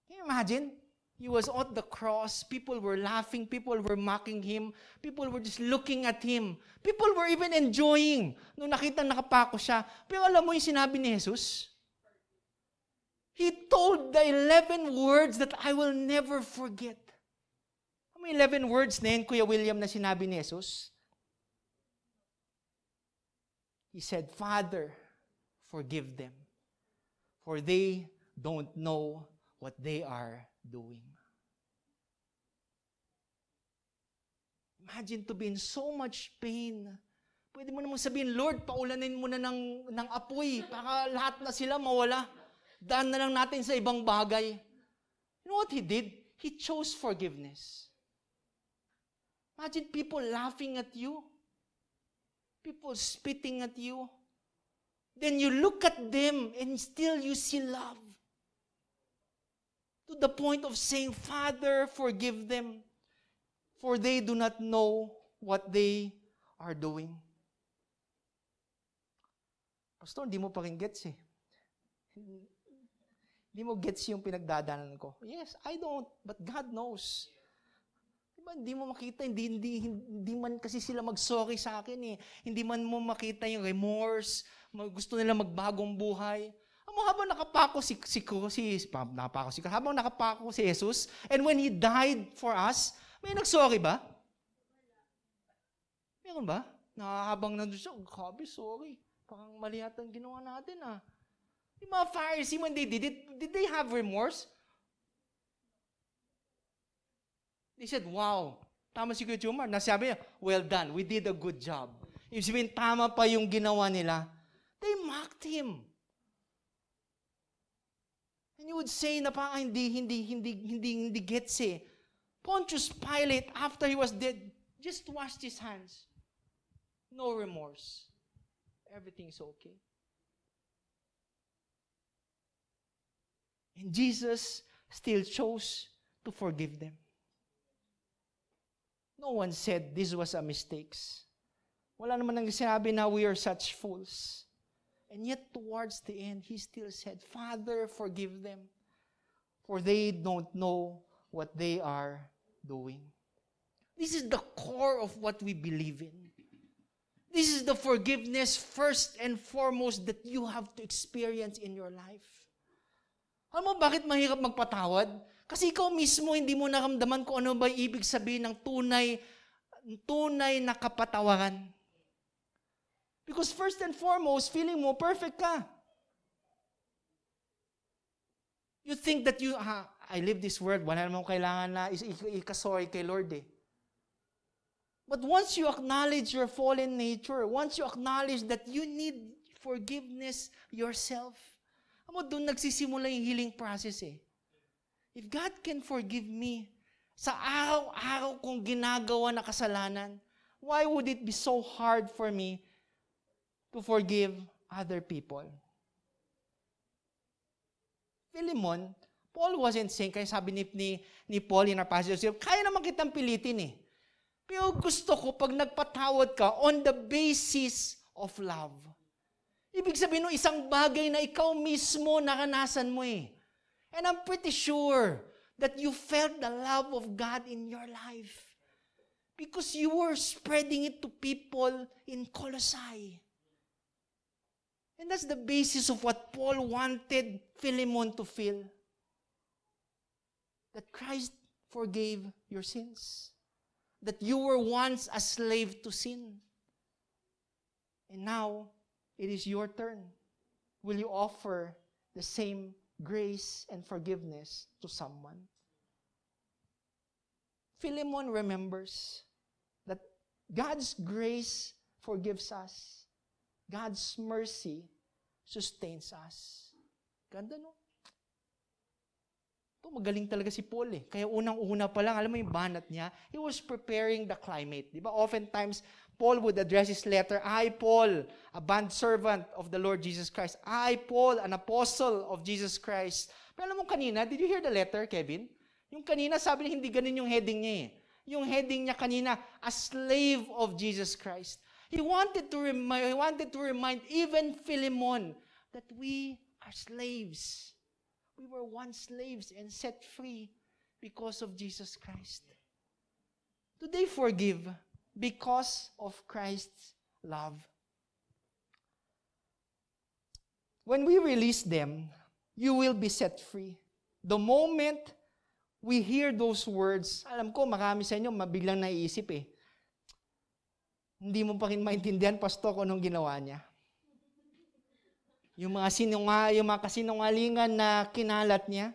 Can you imagine? He was on the cross. People were laughing. People were mocking him. People were just looking at him. People were even enjoying nung nakita nakapako siya. Pero alam mo yung sinabi ni Jesus? He told the 11 words that I will never forget. May 11 words na yun, Kuya William, na sinabi ni Jesus. He said, Father, forgive them, for they don't know what they are doing. Imagine to be in so much pain. Pwede mo namang sabihin, Lord, paulanin mo na ng apoy para lahat na sila mawala. Daan na lang natin sa ibang bagay. You know what He did? He chose forgiveness. Imagine people laughing at you. People spitting at you. Then you look at them and still you see love. To the point of saying, Father, forgive them, for they do not know what they are doing. Pastor, hindi mo pa rin gets eh. Hindi mo gets yung pinagdadaanan ko. Yes, I don't, but God knows. Diba, hindi mo makita, hindi man kasi sila mag-sorry sa akin eh. Hindi man mo makita yung remorse, gusto nila magbagong buhay. Habang nakapako si Jesus, and when He died for us, may nag-sorry ba? Meron ba? Habang nandun siya, grabe, sorry. Parang mali yata ang ginawa natin ah. Yung mga Pharisee, when they did it, did they have remorse? They said, wow, tama si Kuya Jomar. Nasabi niya, well done, we did a good job. Ibig sabihin, tama pa yung ginawa nila. They mocked Him. And you would say na parang hindi gets eh. Pontius Pilate, after he was dead, just washed his hands. No remorse. Everything's okay. And Jesus still chose to forgive them. No one said this was a mistake. Wala naman nang sinabi na we are such fools. And yet towards the end, He still said, Father, forgive them, for they don't know what they are doing. This is the core of what we believe in. This is the forgiveness first and foremost that you have to experience in your life. Alam mo bakit mahirap magpatawad? Kasi ikaw mismo hindi mo naramdaman kung ano ba ibig sabihin ng tunay na kapatawaran. Because first and foremost, feeling mo perfect ka. You think that I live this world, wala namang kailangan na ikasorry kay Lord eh. But once you acknowledge your fallen nature, once you acknowledge that you need forgiveness yourself, doon nagsisimula yung healing process eh. If God can forgive me sa araw-araw kong ginagawa na kasalanan, why would it be so hard for me to forgive other people? Philemon, Paul wasn't saying, kaya sabi ni Paul in our passage, kaya naman kitang pilitin eh. Pero gusto ko pag nagpatawad ka on the basis of love. Ibig sabihin no, isang bagay na ikaw mismo naranasan mo eh. And I'm pretty sure that you felt the love of God in your life because you were spreading it to people in Colossae. And that's the basis of what Paul wanted Philemon to feel. That Christ forgave your sins. That you were once a slave to sin. And now, it is your turn. Will you offer the same grace and forgiveness to someone? Philemon remembers that God's grace forgives us. God's mercy sustains us. Ganda, no? Ito, magaling talaga si Paul eh. Kaya unang-una pa lang, alam mo yung banat niya, he was preparing the climate. Di ba? Oftentimes, Paul would address his letter, I, Paul, a bondservant of the Lord Jesus Christ. I, Paul, an apostle of Jesus Christ. Pero alam mo kanina, did you hear the letter, Kevin? Yung kanina, sabi niya, hindi ganun yung heading niya eh. Yung heading niya kanina, a slave of Jesus Christ. He wanted to remind even Philemon that we are slaves. We were once slaves and set free because of Jesus Christ. Do they forgive because of Christ's love? When we release them, you will be set free. The moment we hear those words, alam ko, marami sa inyo mabiglang naiisip Hindi mo pa rin maintindihan, Pastor, kung anong ginawa niya. Yung mga kasinungalingan na kinalat niya,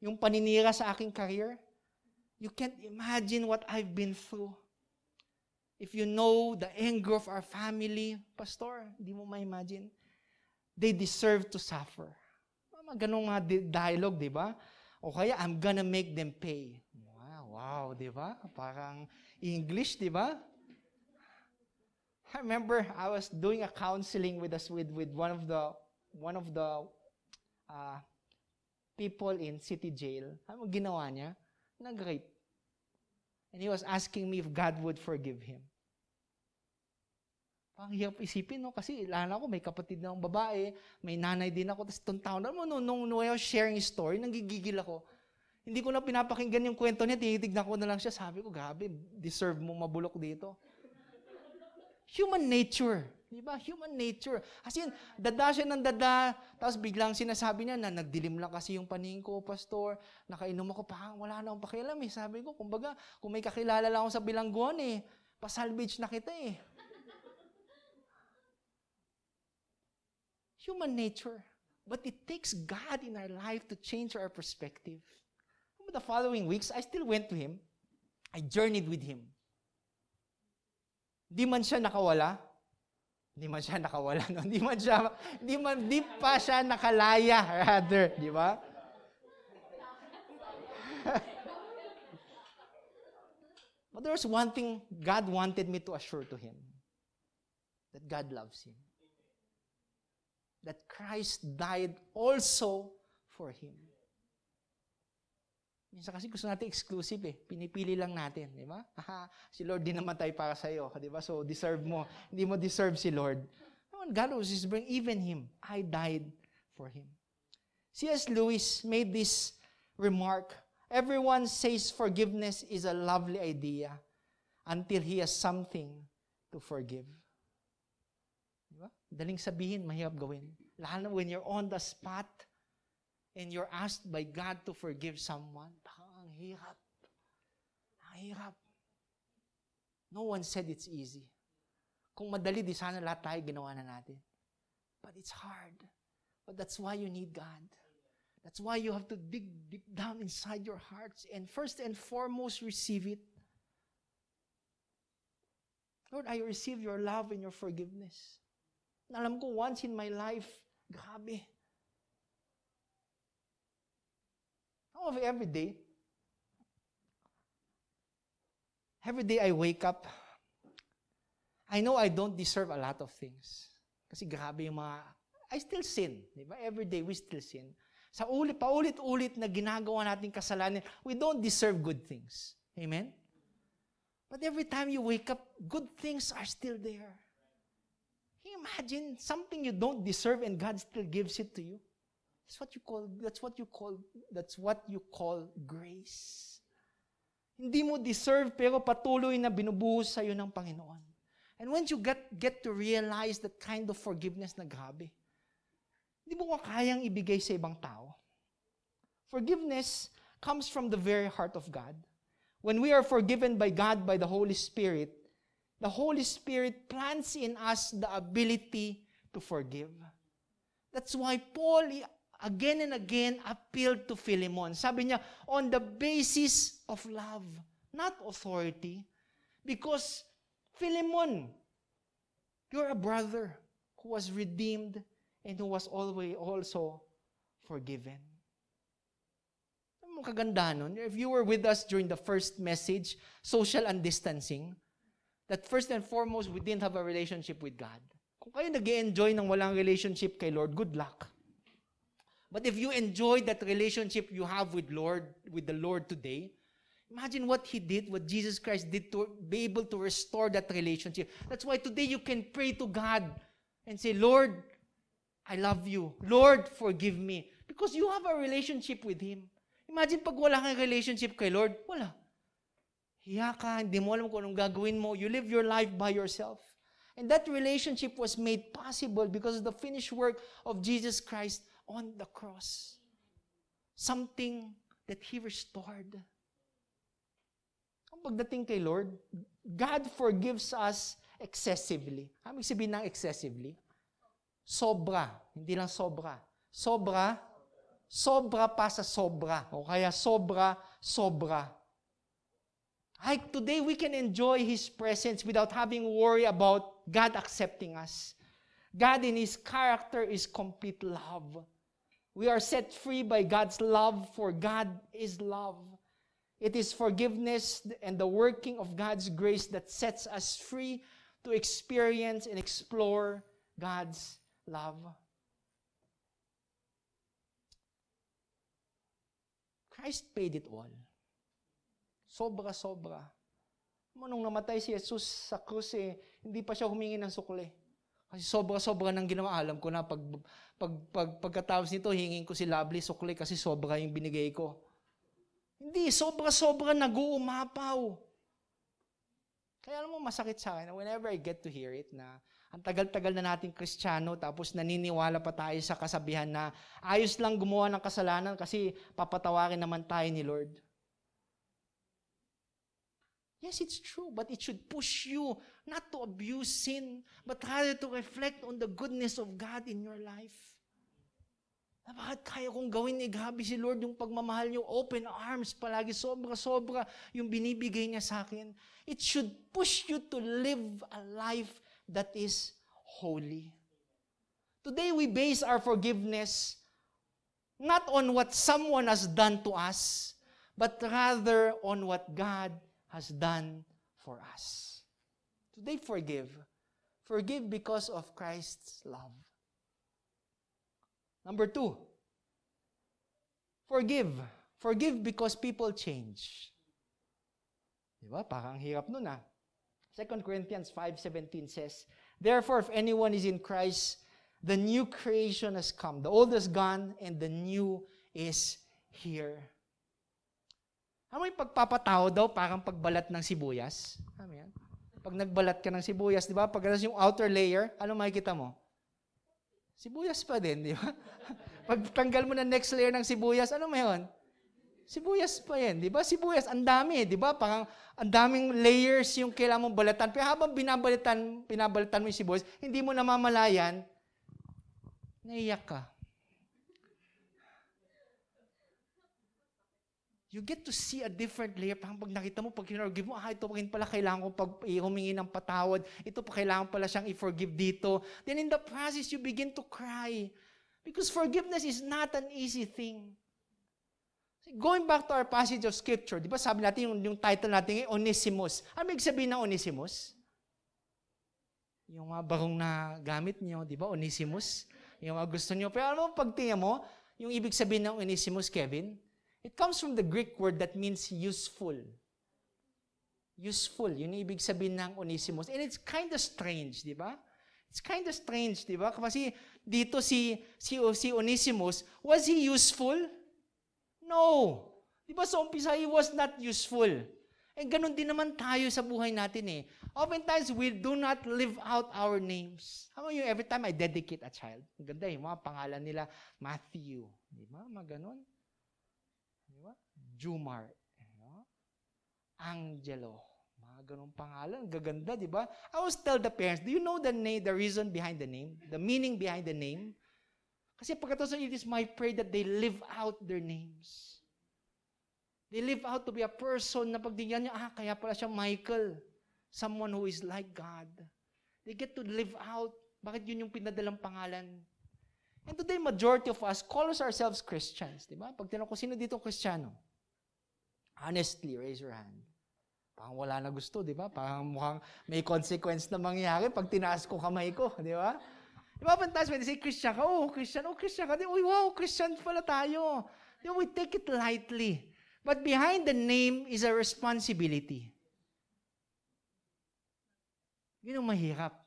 yung paninira sa aking career, you can't imagine what I've been through. If you know the anger of our family, Pastor, hindi mo ma-imagine. They deserve to suffer. Ganong mga dialogue, di ba? O kaya, I'm gonna make them pay. Wow, di ba? Parang English, di ba? I remember I was doing a counseling with one of the people in city jail. Ano ginawa niya? Nag-rape. And he was asking me if God would forgive him. Parang hirap isipin, no? Kasi ilan ako, may kapatid na akong babae, may nanay din ako, tapos itong taon, nung I was sharing his story, nanggigigil ako. Hindi ko na pinapakinggan yung kwento niya, tinitignan ko na lang siya, sabi ko, grabe, deserve mo mabulok dito. Human nature. Di ba? Human nature. As in, dada siya ng dada, tapos biglang sinasabi niya na nagdilim lang kasi yung paningin ko, Pastor, nakainom ako, parang wala na akong pakialam Sabi ko, kumbaga, kung may kakilala lang ako sa bilangguan pasalvage na kita Human nature. But it takes God in our life to change our perspective. The following weeks, I still went to him. I journeyed with him. Di man siya nakawala. Di pa siya nakalaya, rather. Di ba? But there was one thing God wanted me to assure to him. That God loves him. That Christ died also for him. Minsan kasi gusto natin exclusive Pinipili lang natin, di ba? Si Lord din namatay para sa iyo, di ba? So deserve mo. Hindi mo deserve si Lord. God was just bring even him. I died for him. C.S. Lewis made this remark. Everyone says forgiveness is a lovely idea until he has something to forgive. Diba? Daling sabihin, mahirap gawin. Lalo when you're on the spot and you're asked by God to forgive someone, ang hirap. Ang hirap. No one said it's easy. Kung madali, di sana lahat tayo ginawa na natin. But it's hard. But that's why you need God. That's why you have to dig deep down inside your hearts and first and foremost, receive it. Lord, I receive your love and your forgiveness. Alam ko, once in my life, grabe. Every day I wake up, I know I don't deserve a lot of things. Kasi grabe yung I still sin. Diba? Every day we still sin. Sa paulit-ulit na ginagawa nating kasalanan, we don't deserve good things. Amen? But every time you wake up, good things are still there. Can you imagine something you don't deserve and God still gives it to you? That's what you call grace. Hindi mo deserve pero patuloy na binubuhos sa iyo ng Panginoon. And once you get to realize that kind of forgiveness na grabe, hindi mo kayang ibigay sa ibang tao. Forgiveness comes from the very heart of God. When we are forgiven by God, by the Holy Spirit plants in us the ability to forgive. That's why Paul again and again appealed to Philemon. Sabi niya, on the basis of love, not authority. Because Philemon, you're a brother who was redeemed and who was always also forgiven. Ano mong kaganda nun? If you were with us during the first message, social undistancing, that first and foremost, we didn't have a relationship with God. Kung kayo nag-e-enjoy ng walang relationship kay Lord, good luck. But if you enjoy that relationship you have with the Lord today, Imagine what He did, what Jesus Christ did to be able to restore that relationship. That's why today you can pray to God and say, Lord, I love you. Lord, forgive me. Because you have a relationship with Him. Imagine pag wala kang relationship kay Lord, wala. Hiya ka, hindi mo alam kung anong gagawin mo. You live your life by yourself. And that relationship was made possible because of the finished work of Jesus Christ on the cross. Something that He restored. Ang pagdating kay Lord, God forgives us excessively. Ano ibig sabihin ng excessively? Sobra. Hindi lang sobra. Sobra pa sa sobra. O kaya sobra. Like today, we can enjoy His presence without having worry about God accepting us. God in His character is complete love. We are set free by God's love, for God is love. It is forgiveness and the working of God's grace that sets us free to experience and explore God's love. Christ paid it all. Sobra-sobra. Nung namatay si Jesus sa krus, hindi pa siya humingi ng sukli. Kasi sobra-sobra nang ginawa. Alam ko na, pagkatapos nito, hingin ko si Lovely sukli kasi sobra yung binigay ko. Hindi, sobra-sobra nag-uumapaw. Kaya alam mo, masakit sa akin, whenever I get to hear it, na ang tagal-tagal na nating Kristiyano, tapos naniniwala pa tayo sa kasabihan na ayos lang gumawa ng kasalanan kasi papatawarin naman tayo ni Lord. Yes, it's true, but it should push you not to abuse sin, but rather to reflect on the goodness of God in your life. Bakit kaya kong gawin ni grabe si Lord yung pagmamahal niyo, open arms palagi, sobra-sobra yung binibigay niya sa akin. It should push you to live a life that is holy. Today we base our forgiveness not on what someone has done to us, but rather on what God has done for us. Today, forgive. Forgive because of Christ's love. Number 2, forgive. Forgive because people change. Diba? Parang hirap nun 2 Corinthians 5:17 says, therefore, if anyone is in Christ, the new creation has come. The old is gone, and the new is here. May pagpapatao daw, parang pagbalat ng sibuyas. Amen. Pag nagbalat ka ng sibuyas, di ba? Pagkatapos yung outer layer, ano makikita mo? Sibuyas pa din, di ba? Pag tanggal mo na next layer ng sibuyas, ano mayon? Sibuyas pa yan, di ba? Sibuyas, ang dami, di ba? Parang ang daming layers yung kailangan mong balatan. Pero habang pinabalitan mo yung sibuyas, hindi mo namamalayan, naiyak ka. You get to see a different layer. Parang pag nakita mo, pag forgive mo, ito rin pala kailangan ko humingi ng patawad. Ito pa kailangan pala siyang i-forgive dito. Then in the process, you begin to cry. Because forgiveness is not an easy thing. Going back to our passage of Scripture, di ba sabi natin, yung title natin, Onesimus. Ano ibig sabihin ng Onesimus? Yung mga barong na gamit niyo, di ba? Onesimus. Yung mga gusto niyo. Pero ano pagtingin mo, yung ibig sabihin ng Onesimus, Kevin? It comes from the Greek word that means useful. Useful. Yun yung ibig sabihin ng Onesimus. And it's kind of strange, di ba? It's kind of strange, di ba? Kasi dito si Onesimus, was he useful? No. Di ba sa umpisa, he was not useful. And ganun din naman tayo sa buhay natin . Oftentimes, we do not live out our names. How about you, every time I dedicate a child, ang ganda yung mga pangalan nila, Matthew. Di ba? Mga ganun. Jumar, Angelo, mga ganong pangalan, gaganda, di ba? I always tell the parents, do you know the name, the reason behind the name, the meaning behind the name? Kasi pagkatapos, it is my prayer that they live out their names. They live out to be a person na pagdigyan niya, kaya pala siya Michael, someone who is like God. They get to live out. Bakit yun yung pinadalang pangalan? And today, majority of us call ourselves Christians, di ba? Pag tinanong ko, sino dito Kristiyano? Honestly, raise your hand. Parang wala na gusto, di ba? Parang mukhang may consequence na mangyayari pag tinaas ko kamay ko, di ba? Di ba, pantas, when they say Christian ka, Christian ka, uy, wow, Christian pala tayo. Di ba, we take it lightly. But behind the name is a responsibility. Yun ang mahirap.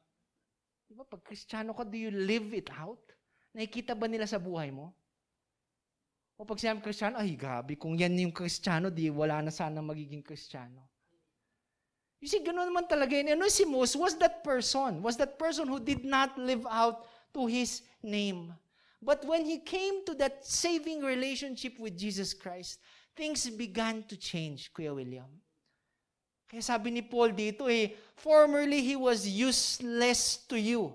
Diba, pag Kristiyano ka, do you live it out? Nakikita ba nila sa buhay mo? O pag sinabi Kristiyano, ay gabi, kung yan yung Kristiyano, di wala na sana magiging Kristiyano. You see, ganoon naman talaga yun. Onesimus was that person who did not live out to his name. But when he came to that saving relationship with Jesus Christ, things began to change, Kuya William. Kaya sabi ni Paul dito formerly he was useless to you,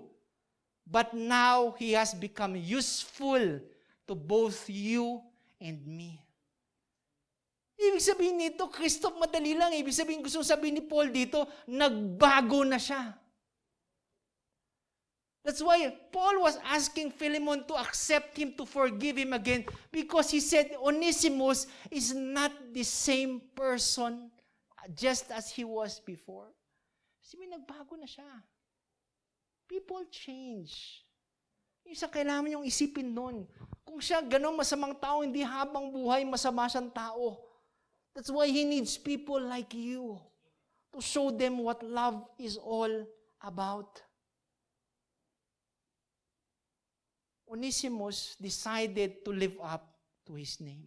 but now he has become useful to both you and me. Ibig sabihin nito, Kristo, madali lang. Ibig sabihin, gusto sabihin ni Paul dito, nagbago na siya. That's why Paul was asking Philemon to accept him, to forgive him again, because he said Onesimus is not the same person just as he was before. Kasi may nagbago na siya. People change. Isa kailangan niyong isipin nun. Kung siya ganun masamang tao, hindi habang buhay masama siyang tao. That's why he needs people like you to show them what love is all about. Onesimus decided to live up to his name.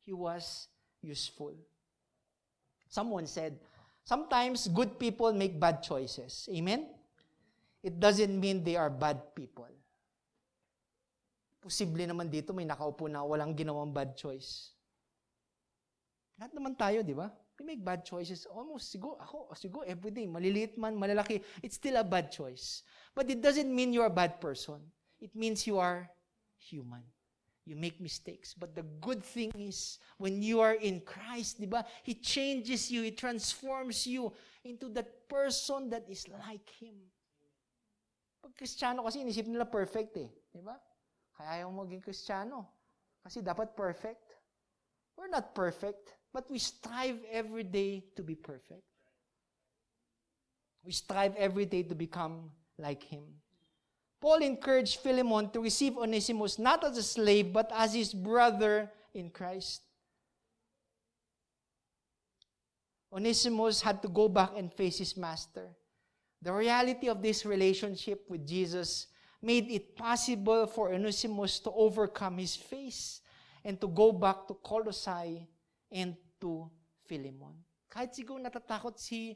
He was useful. Someone said, sometimes good people make bad choices. Amen? It doesn't mean they are bad people. Posible naman dito may nakaupo na walang ginawang bad choice. Lahat naman tayo, di ba? We make bad choices. Almost, siguro everyday, maliliit man, malalaki, it's still a bad choice. But it doesn't mean you're a bad person. It means you are human. You make mistakes. But the good thing is, when you are in Christ, di ba? He changes you, He transforms you into that person that is like Him. Pag Kristiyano kasi, inisip nila perfect di ba? Kaya ayaw maging Kristiyano. Kasi dapat perfect. We're not perfect, but we strive every day to be perfect. We strive every day to become like Him. Paul encouraged Philemon to receive Onesimus not as a slave, but as his brother in Christ. Onesimus had to go back and face his master. The reality of this relationship with Jesus made it possible for Onesimus to overcome his face and to go back to Colossae and to Philemon. Kahit siguro natatakot si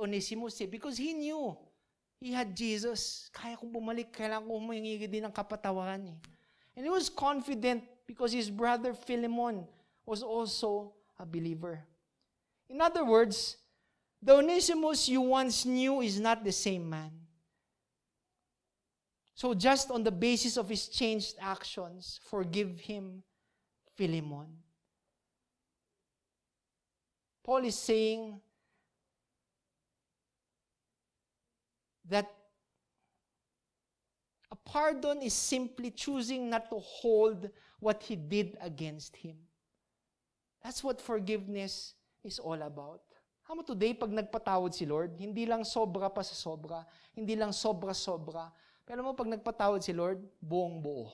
Onesimus because he knew he had Jesus. Kaya kong bumalik, kailangan kong humingi din ng kapatawaran And he was confident because his brother Philemon was also a believer. In other words, the Onesimus you once knew is not the same man. So just on the basis of his changed actions, forgive him, Philemon. Paul is saying that a pardon is simply choosing not to hold what he did against him. That's what forgiveness is all about. How today, pag nagpatawad si Lord, hindi lang sobra pa sa sobra, hindi lang sobra-sobra, pero pag nagpatawad si Lord, buong-buo.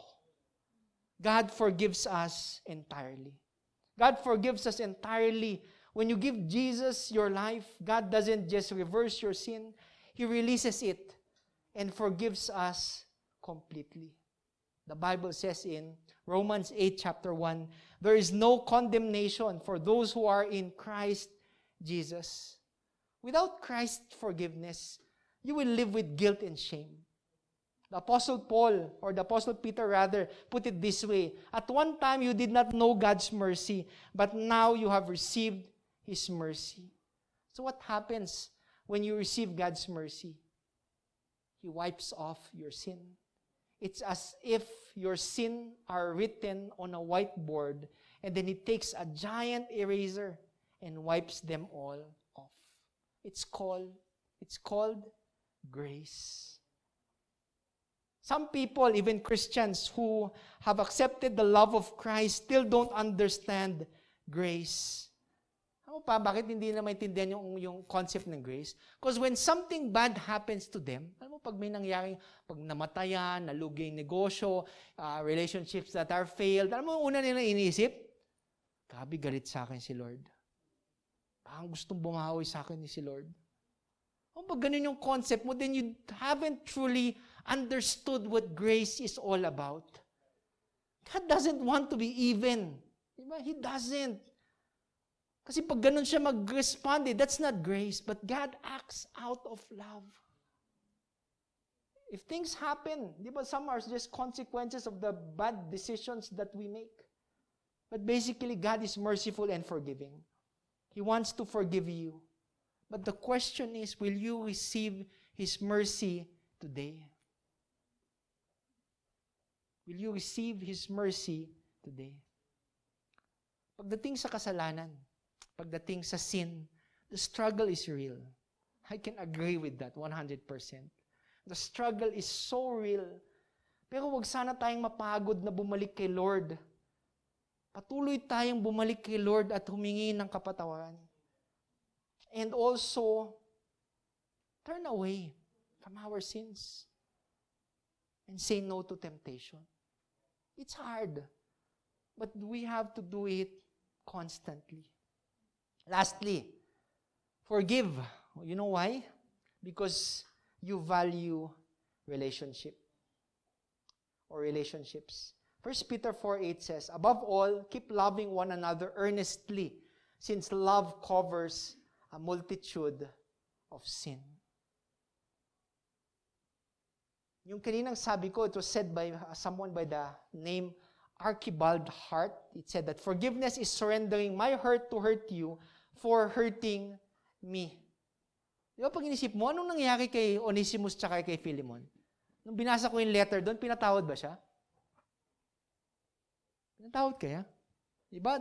God forgives us entirely. God forgives us entirely. When you give Jesus your life, God doesn't just reverse your sin, He releases it and forgives us completely. The Bible says in Romans 8 chapter 1, there is no condemnation for those who are in Christ Jesus. Without Christ's forgiveness, you will live with guilt and shame. The Apostle Paul, or the Apostle Peter rather, put it this way, at one time you did not know God's mercy, but now you have received His mercy. So what happens when you receive God's mercy? He wipes off your sin. It's as if your sin are written on a whiteboard, and then He takes a giant eraser and wipes them all off. It's called grace. Some people, even Christians who have accepted the love of Christ, still don't understand grace. Ano pa, bakit hindi na maintindihan yung concept ng grace? Because when something bad happens to them, alam mo, pag may nangyaring, pag namatayan, nalugi yung negosyo, relationships that are failed, alam mo, una nila iniisip, Grabe, galit sa akin si Lord. Parang gustong bumawi sa akin ni si Lord. Kung pag ganun yung concept mo, then you haven't truly understood what grace is all about. God doesn't want to be even. Diba? He doesn't. Kasi pag ganun siya mag-respond, that's not grace, but God acts out of love. If things happen, di ba, some are just consequences of the bad decisions that we make. But basically, God is merciful and forgiving. He wants to forgive you. But the question is, will you receive His mercy today? Will you receive His mercy today? Pagdating sa kasalanan, pagdating sa sin, the struggle is real. I can agree with that 100%. The struggle is so real. Pero wag sana tayong mapagod na bumalik kay Lord. Patuloy tayong bumalik kay Lord at humingi ng kapatawaran. And also, turn away from our sins and say no to temptation. It's hard, but we have to do it constantly. Lastly, forgive. You know why? Because you value relationship or relationships. 1 Peter 4:8 says, above all, keep loving one another earnestly, since love covers a multitude of sin. Yung kaninang sabi ko, it was said by someone by the name Archibald Hart. It said that forgiveness is surrendering my hurt to hurt you for hurting me. Di ba pag inisip mo, anong nangyari kay Onesimus tsaka kay Philemon? Nung binasa ko yung letter doon, pinatawad ba siya? Pinatawad kaya? Di ba?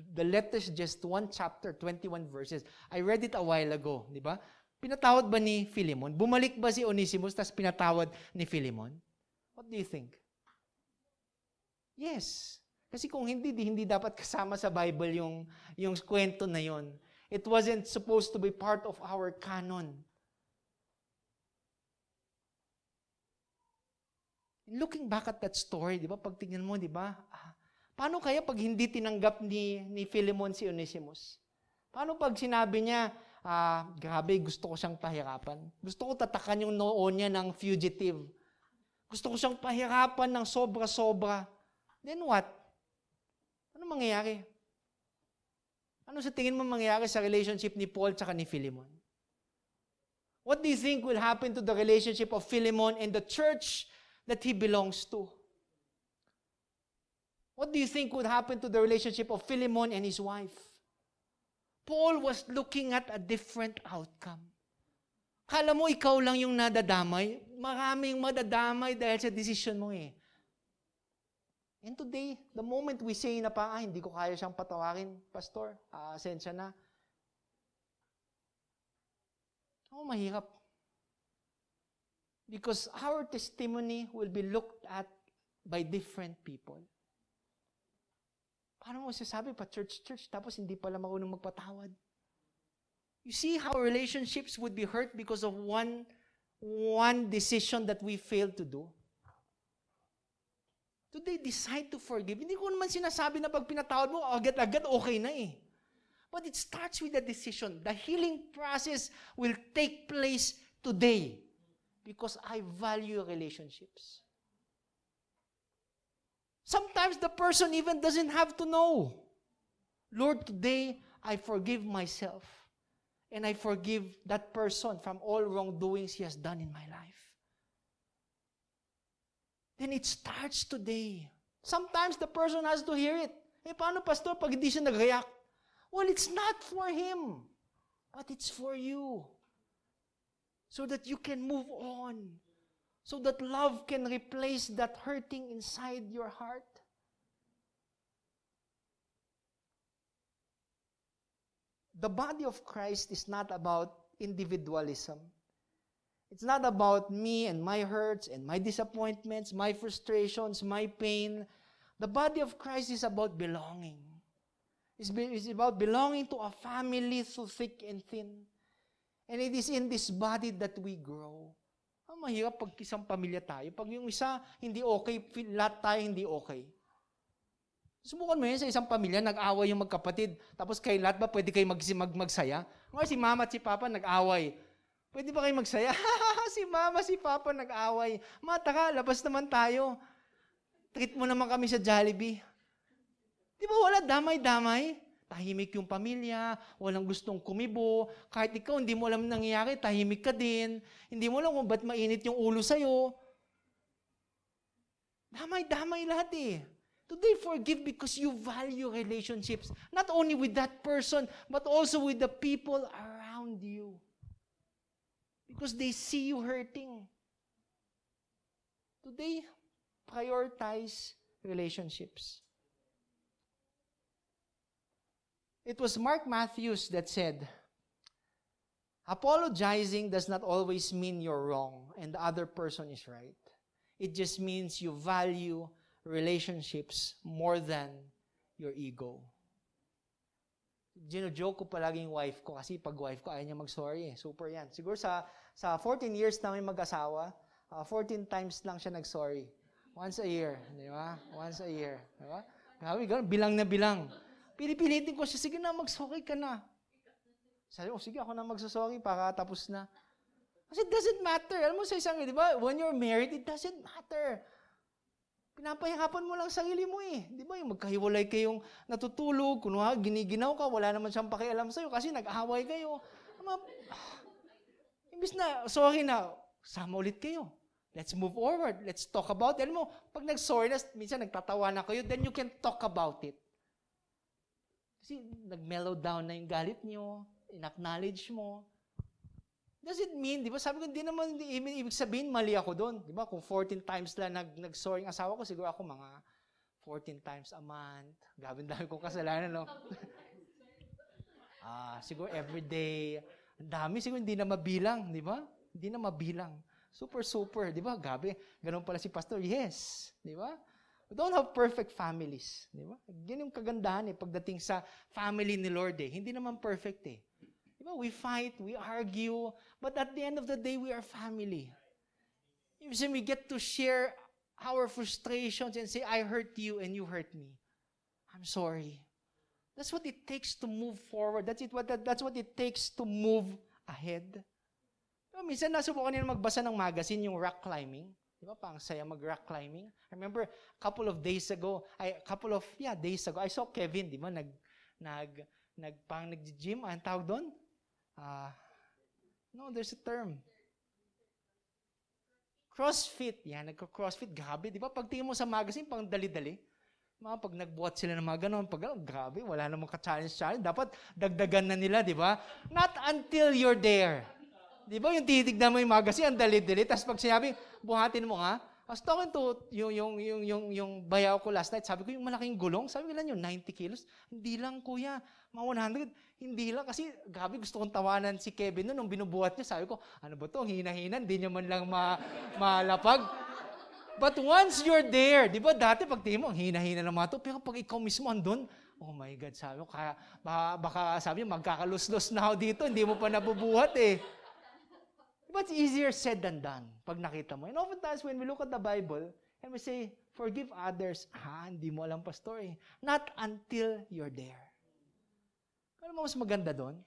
The letter is just one chapter, 21 verses. I read it a while ago. Di ba? Pinatawad ba ni Philemon? Bumalik ba si Onesimus tas pinatawad ni Philemon? What do you think? Yes. Kasi kung hindi dapat kasama sa Bible yung kwento na yon. It wasn't supposed to be part of our canon. Looking back at that story, di ba, pag tingnan mo, di ba, paano kaya pag hindi tinanggap ni Philemon si Onesimus? Paano pag sinabi niya, grabe, gusto ko siyang pahirapan. Gusto ko tatakan yung noo niya ng fugitive. Gusto ko siyang pahirapan ng sobra-sobra. Then what? Ano mangyayari? Ano sa tingin mo mangyayari sa relationship ni Paul tsaka ni Philemon? What do you think will happen to the relationship of Philemon and the church that he belongs to? What do you think would happen to the relationship of Philemon and his wife? Paul was looking at a different outcome. Kala mo ikaw lang yung nadadamay? Maraming madadamay dahil sa decision mo eh. And today, the moment we say na pa, hindi ko kaya siyang patawarin, Pastor, asensya na. Mahirap. Because our testimony will be looked at by different people. Paano mo sasabi pa, church, tapos hindi pala marunong magpatawad? You see how relationships would be hurt because of one decision that we failed to do? Today, decide to forgive. Hindi ko naman sinasabi na pag pinatawad mo, agad-agad okay na eh. But it starts with a decision. The healing process will take place today because I value relationships. Sometimes the person even doesn't have to know. Lord, today I forgive myself and I forgive that person from all wrongdoings he has done in my life. Then it starts today. Sometimes the person has to hear it. Paano, Pastor, pag hindi siya nag-react? Well, it's not for him, but it's for you. So that you can move on. So that love can replace that hurting inside your heart. The body of Christ is not about individualism. It's not about me and my hurts and my disappointments, my frustrations, my pain. The body of Christ is about belonging. It's about belonging to a family through thick and thin. And it is in this body that we grow. Mahirap pag isang pamilya tayo. Pag yung isa hindi okay, lahat tayo hindi okay. Subukan mo yun sa isang pamilya, nag-away yung magkapatid. Tapos kayo lahat ba pwede kayo magsaya? Ngayon si mama at si papa nag-away. Pwede ba kayo magsaya? Si mama, si papa nag-away. Taka, labas naman tayo. Treat mo naman kami sa Jollibee. Di ba wala damay-damay? Tahimik yung pamilya, walang gustong kumibo. Kahit ikaw, hindi mo alam nangyayari, tahimik ka din. Hindi mo alam kung ba't mainit yung ulo sa'yo. Damay-damay lahat eh. Today, forgive because you value relationships. Not only with that person, but also with the people around you. Because they see you hurting. Today, prioritize relationships. It was Mark Matthews that said, apologizing does not always mean you're wrong and the other person is right. It just means you value relationships more than your ego. Gino-joke ko palagi yung wife ko kasi pag wife ko, ayaw niya mag-sorry. Super yan. Siguro sa 14 years namin mag-asawa, 14 times lang siya nag-sorry. Once a year. Di ba? Once a year. Di ba? Grabe, bilang na bilang. Pilipitin ko siya, sige na, mag-sorry ka na. Sabi ko, sige, ako na mag-sorry para tapos na. Kasi it doesn't matter. Alam mo sa isang, di ba, when you're married, it doesn't matter. Pinapahirapan mo lang sarili mo eh. Di ba, yung magkahiwalay kayong natutulog, kunwari, giniginaw ka, wala naman siyang pakialam sa'yo kasi nag-away kayo. Imbis na, sorry na, sama ulit kayo. Let's move forward. Let's talk about it. Alam mo, pag nag-sorry na, minsan nagtatawa na kayo, then you can talk about it. Kasi nag-mellow down na yung galit nyo, in-acknowledge mo. Does it mean, di ba, sabi ko, hindi naman ibig sabihin, mali ako doon. Di ba, kung 14 times lang nag-sorry ang asawa ko, siguro ako mga 14 times a month. Dami kong kasalanan, no? Siguro everyday. Ang dami, siguro hindi na mabilang, di ba? Hindi na mabilang. Super, di ba? Gabi, ganun pala si pastor. Yes, di ba? We don't have perfect families, di ba? Yan yung kagandahan pagdating sa family ni Lord Hindi naman perfect Di ba? We fight, we argue, but at the end of the day, we are family. Even we get to share our frustrations and say, I hurt you and you hurt me. I'm sorry. That's what it takes to move forward. That's what it takes to move ahead. Minsan nasubukan nila magbasa ng magazine, yung rock climbing. Di ba? Pang saya mag-rock climbing. I remember a couple of days ago, I saw Kevin, di ba? Nag-gym. Anong tawag doon? No, there's a term. CrossFit. Yan, nagko-CrossFit. Grabe, di ba? Pag tingin mo sa magazine, pang dali-dali. Pag nagbuhat sila ng mga ganon, grabe, wala namang ka-challenge. Dapat dagdagan na nila, di ba? Not until you're there. Di ba yung titignan mo yung magazine, ang dali-dali. Tapos pag sinabi, buhatin mo nga. I was talking to yung bayaw ko last night. Sabi ko, yung malaking gulong, sabi ko lang yung 90 kilos. Hindi lang, kuya. Mga 100. Hindi lang. Kasi, grabe, gusto kong tawanan si Kevin nung binubuhat niya. Sabi ko, ano ba to? Hina-hina. Hindi niya man lang malapag. But once you're there, di ba dati pag tingin mo, hina-hina na mga to. Pero pag ikaw mismo andun, oh my God, sabi ko, kaya, baka sabi magkakalus-lus na ako dito. Hindi mo pa nabubuhat But it's easier said than done pag nakita mo. And oftentimes when we look at the Bible and we say, forgive others, hindi mo alam, pastor Not until you're there. Ano mo mas maganda doon?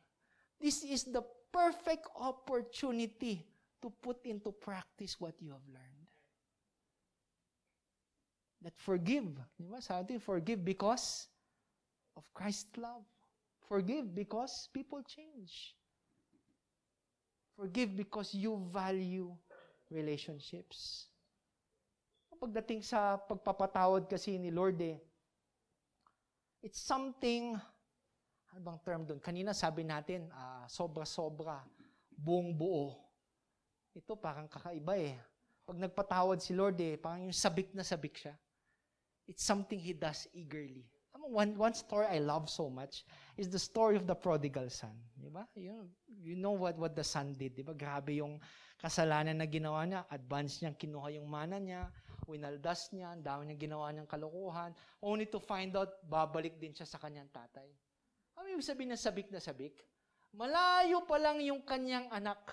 This is the perfect opportunity to put into practice what you have learned. That forgive. Diba? Sabi forgive because of Christ's love. Forgive because people change. Forgive because you value relationships. Pagdating sa pagpapatawad kasi ni Lord it's something, ano bang term doon? Kanina sabi natin, sobra-sobra, buong buo. Ito parang kakaiba Pag nagpatawad si Lord parang yung sabik na sabik siya. It's something He does eagerly. One story I love so much is the story of the prodigal son. Diba? You know what the son did. Diba? Grabe yung kasalanan na ginawa niya. Advance niyang kinuha yung mana niya. Winaldas niya. Ang dami niyang ginawa niyang kalokohan. Only to find out, babalik din siya sa kanyang tatay. Ano yung sabihin na sabik na sabik? Malayo pa lang yung kanyang anak.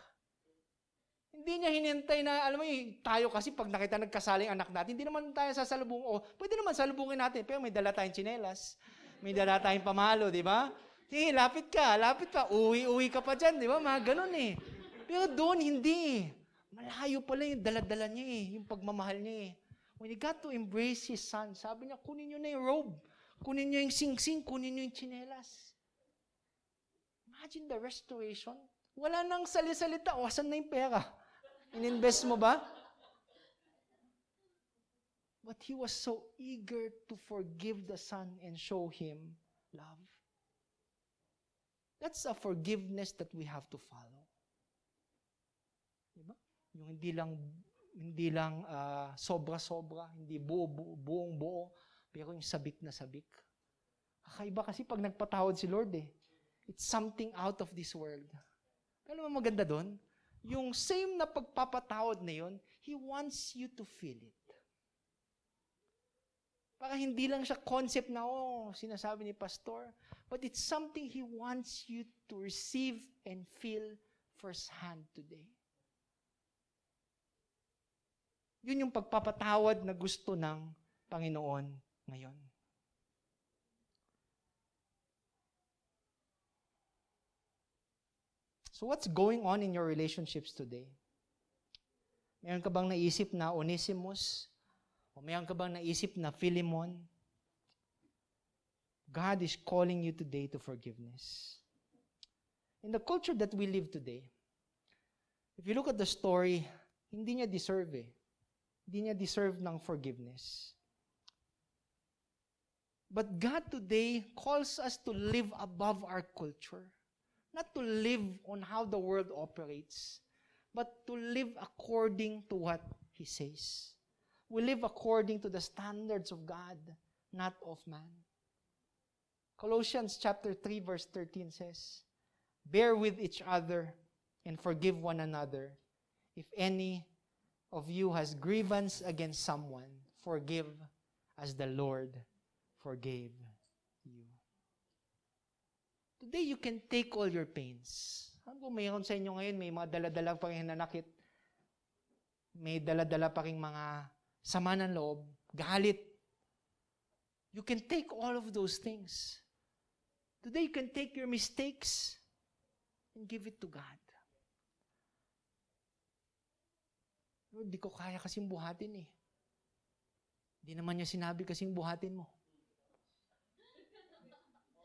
Hindi niya hinintay na, alam mo tayo kasi pag nakita nagkasaling anak natin, hindi naman tayo sasalubong, pwede naman salubungin natin, pero may dala tayong tsinelas, may dala tayong pamalo, di ba? Lapit ka, uwi ka pa dyan, di ba? Mga ganun eh. Pero doon, hindi. Malayo pala yung dala-dala niya yung pagmamahal niya When he got to embrace his son, sabi niya, kunin niyo na yung robe, kunin niyo yung sing-sing, kunin niyo yung tsinelas. Imagine the restoration. Wala nang sali-salita, wasan na yung pera. In-invest mo ba? But he was so eager to forgive the son and show him love. That's a forgiveness that we have to follow. Diba? Yung hindi lang sobra-sobra, hindi buong-buo, pero yung sabik na sabik. Kakaiba kasi pag nagpatawad si Lord it's something out of this world. Alam mo maganda doon? Yung same na pagpapatawad na yun, He wants you to feel it. Para hindi lang siya concept na, sinasabi ni Pastor, but it's something He wants you to receive and feel firsthand today. Yun yung pagpapatawad na gusto ng Panginoon ngayon. So what's going on in your relationships today? Meron ka bang naisip na Onesimus? O meron ka bang naisip na Philemon? God is calling you today to forgiveness. In the culture that we live today, if you look at the story, hindi niya deserve Hindi niya deserve ng forgiveness. But God today calls us to live above our culture. Not to live on how the world operates, but to live according to what He says. We live according to the standards of God, not of man. Colossians chapter 3 verse 13 says, "Bear with each other and forgive one another. If any of you has grievance against someone, forgive as the Lord forgave you." Today, you can take all your pains. Ano kung mayroon sa inyo ngayon, may mga dala-dala pa rin nanakit, may dala-dala pa rin mga sama ng loob, galit. You can take all of those things. Today, you can take your mistakes and give it to God. Lord, di ko kaya kasing buhatin Di naman niya sinabi kasing buhatin mo.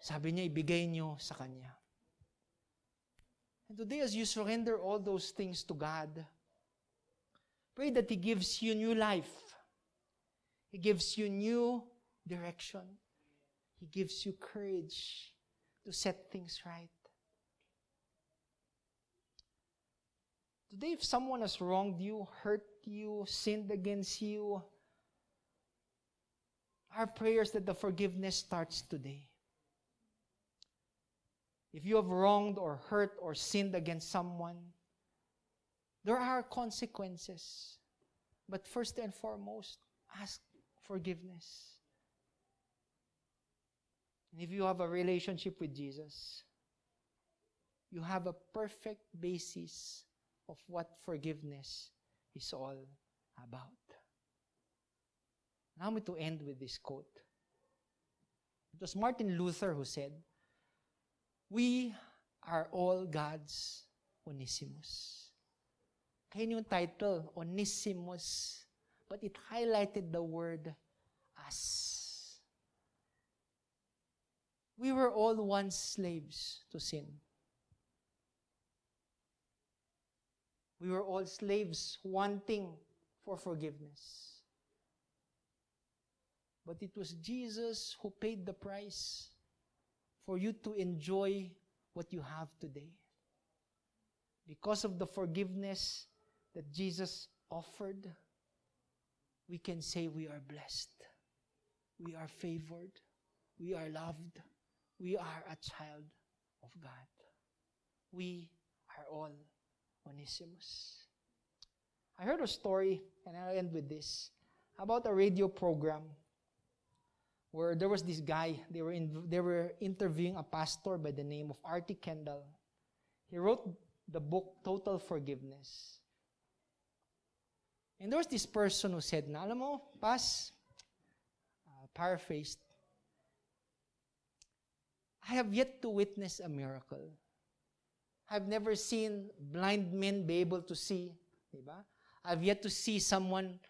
Sabi niya, ibigay niyo sa Kanya. And today, as you surrender all those things to God, pray that He gives you new life. He gives you new direction. He gives you courage to set things right. Today, if someone has wronged you, hurt you, sinned against you, our prayers that the forgiveness starts today. If you have wronged or hurt or sinned against someone, there are consequences. But first and foremost, ask forgiveness. And if you have a relationship with Jesus, you have a perfect basis of what forgiveness is all about. Allow me to end with this quote. It was Martin Luther who said, "We are all God's Onesimus." Kaya yung title, Onesimus, but it highlighted the word us. We were all once slaves to sin. We were all slaves wanting for forgiveness. But it was Jesus who paid the price for you to enjoy what you have today. Because of the forgiveness that Jesus offered, we can say we are blessed. We are favored. We are loved. We are a child of God. We are all Onesimus. I heard a story, and I'll end with this, about a radio program where there was this guy, they were interviewing a pastor by the name of R.T. Kendall. He wrote the book Total Forgiveness. And there was this person who said na, alam mo, Pas, paraphrased, I have yet to witness a miracle. I've never seen blind men be able to see. Diba? I've yet to see someone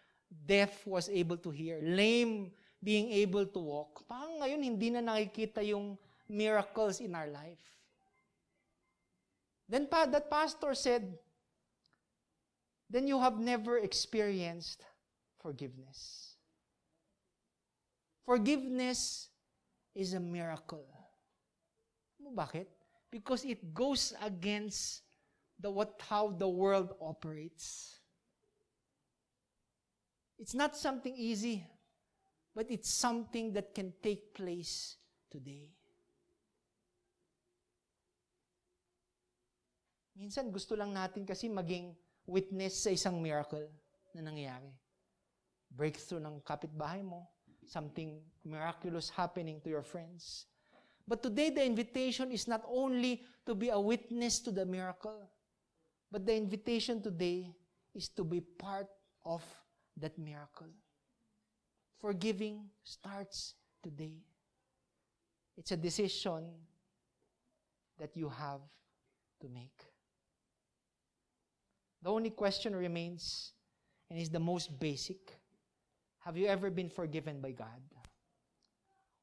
deaf was able to hear, lame being able to walk. Parang ngayon, hindi na nakikita yung miracles in our life. Then that pastor said, then you have never experienced forgiveness. Forgiveness is a miracle. Bakit? Because it goes against how the world operates. It's not something easy, but it's something that can take place today. Minsan gusto lang natin kasi maging witness sa isang miracle na nangyayari. Breakthrough ng kapitbahay mo, something miraculous happening to your friends. But today, the invitation is not only to be a witness to the miracle, but the invitation today is to be part of that miracle. Forgiving starts today. It's a decision that you have to make. The only question remains, and is the most basic, have you ever been forgiven by God?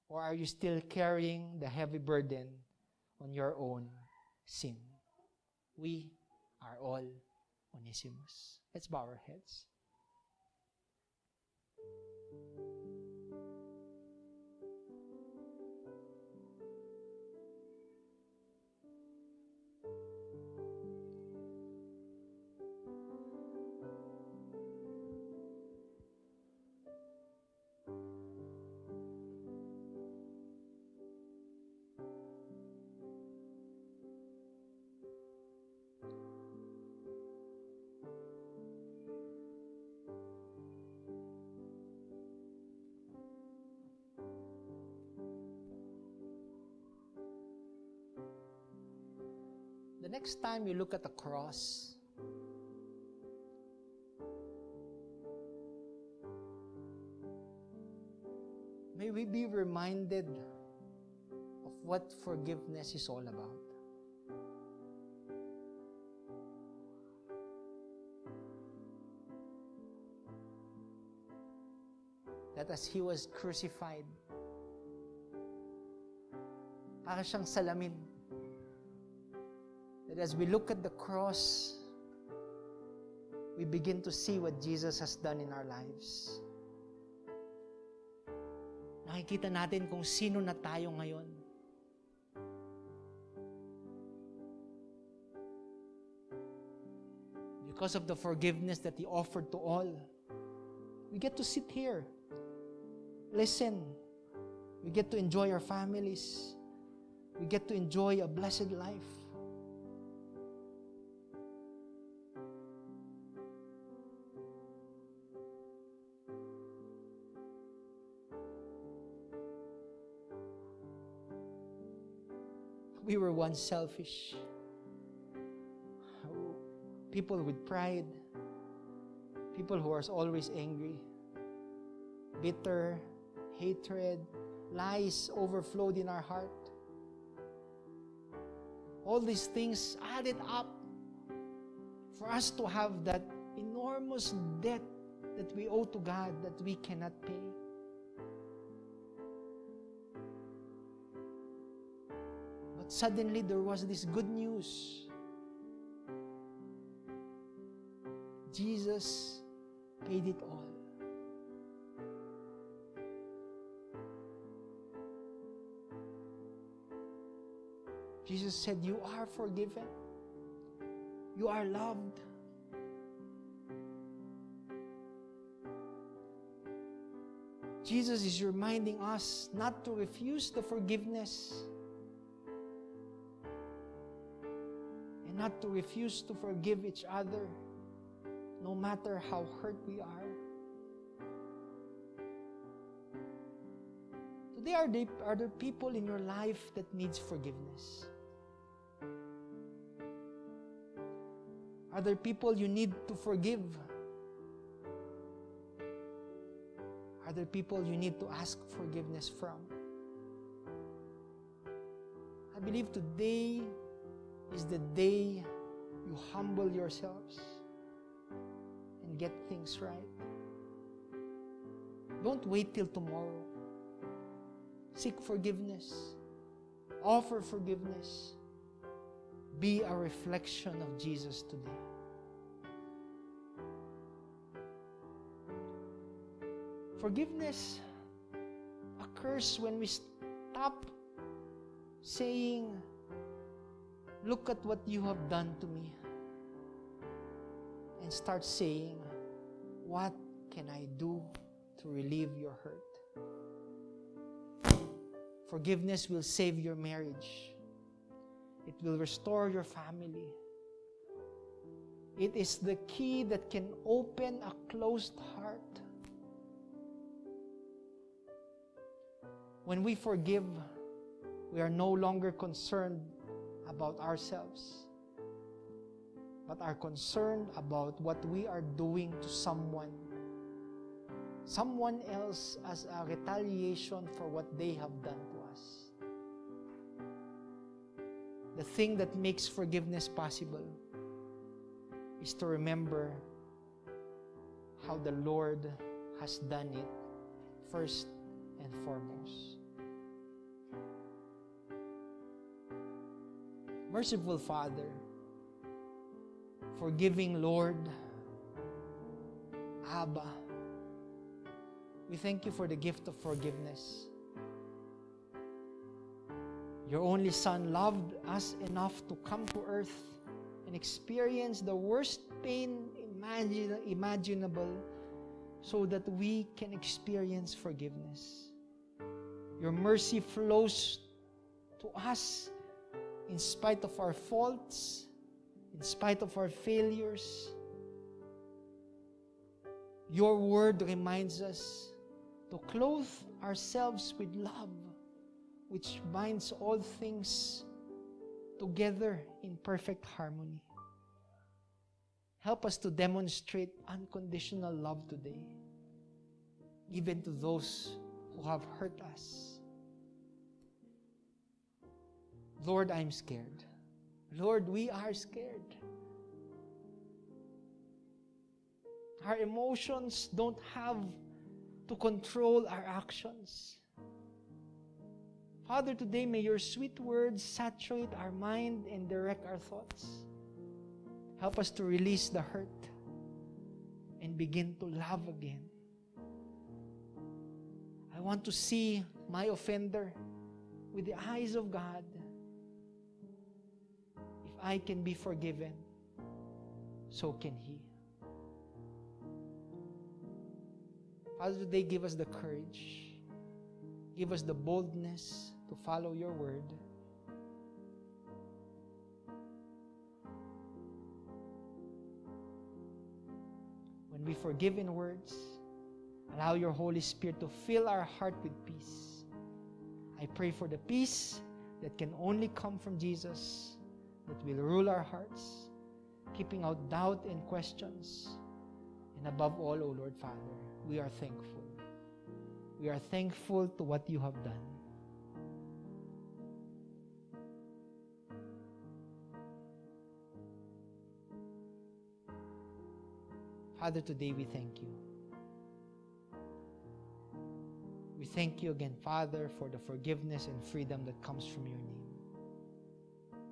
Or are you still carrying the heavy burden on your own sin? We are all Onesimus. Let's bow our heads. The next time you look at the cross, may we be reminded of what forgiveness is all about. That as He was crucified, para siyang salamin. That as we look at the cross, we begin to see what Jesus has done in our lives. Nakikita natin kung sino na tayo ngayon. Because of the forgiveness that He offered to all, we get to sit here, listen. We get to enjoy our families. We get to enjoy a blessed life. We were once selfish, people with pride, people who are always angry, bitter, hatred, lies overflowed in our heart. All these things added up for us to have that enormous debt that we owe to God that we cannot pay. Suddenly, there was this good news. Jesus paid it all. Jesus said, you are forgiven. You are loved. Jesus is reminding us not to refuse the forgiveness, not to refuse to forgive each other, no matter how hurt we are. Today, are there people in your life that needs forgiveness? Are there people you need to forgive? Are there people you need to ask forgiveness from? I believe today is the day you humble yourselves and get things right. Don't wait till tomorrow. Seek forgiveness. Offer forgiveness. Be a reflection of Jesus today. Forgiveness occurs when we stop saying, "Look at what you have done to me," and start saying, "What can I do to relieve your hurt?" Forgiveness will save your marriage. It will restore your family. It is the key that can open a closed heart. When we forgive, we are no longer concerned about ourselves, but are concerned about what we are doing to someone else as a retaliation for what they have done to us. The thing that makes forgiveness possible is to remember how the Lord has done it first and foremost. Merciful Father, forgiving Lord, Abba, we thank you for the gift of forgiveness. Your only Son loved us enough to come to earth and experience the worst pain imaginable so that we can experience forgiveness. Your mercy flows to us in spite of our faults, in spite of our failures. Your word reminds us to clothe ourselves with love, which binds all things together in perfect harmony. Help us to demonstrate unconditional love today, even to those who have hurt us. Lord, I'm scared. Lord, we are scared. Our emotions don't have to control our actions. Father, today may your sweet words saturate our mind and direct our thoughts. Help us to release the hurt and begin to love again. I want to see my offender with the eyes of God. If I can be forgiven, so can he. Father, today give us the courage. Give us the boldness to follow your word. When we forgive in words, allow your Holy Spirit to fill our heart with peace. I pray for the peace that can only come from Jesus, that will rule our hearts, keeping out doubt and questions. And above all, O Lord Father, we are thankful. We are thankful to what you have done. Father, today we thank you. We thank you again, Father, for the forgiveness and freedom that comes from your name.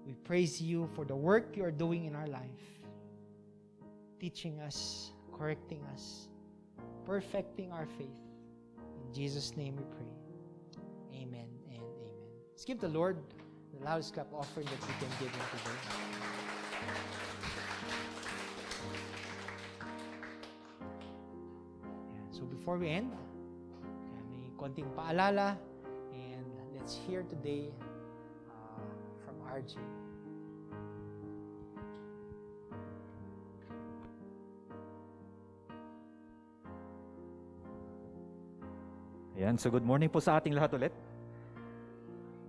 We praise you for the work you are doing in our life, teaching us, correcting us, perfecting our faith. In Jesus' name we pray. Amen and amen. Let's give the Lord the loudest clap offering that we can give him today. So before we end, may konting paalala, and let's hear today from RJ. Ayan, so good morning po sa ating lahat ulit.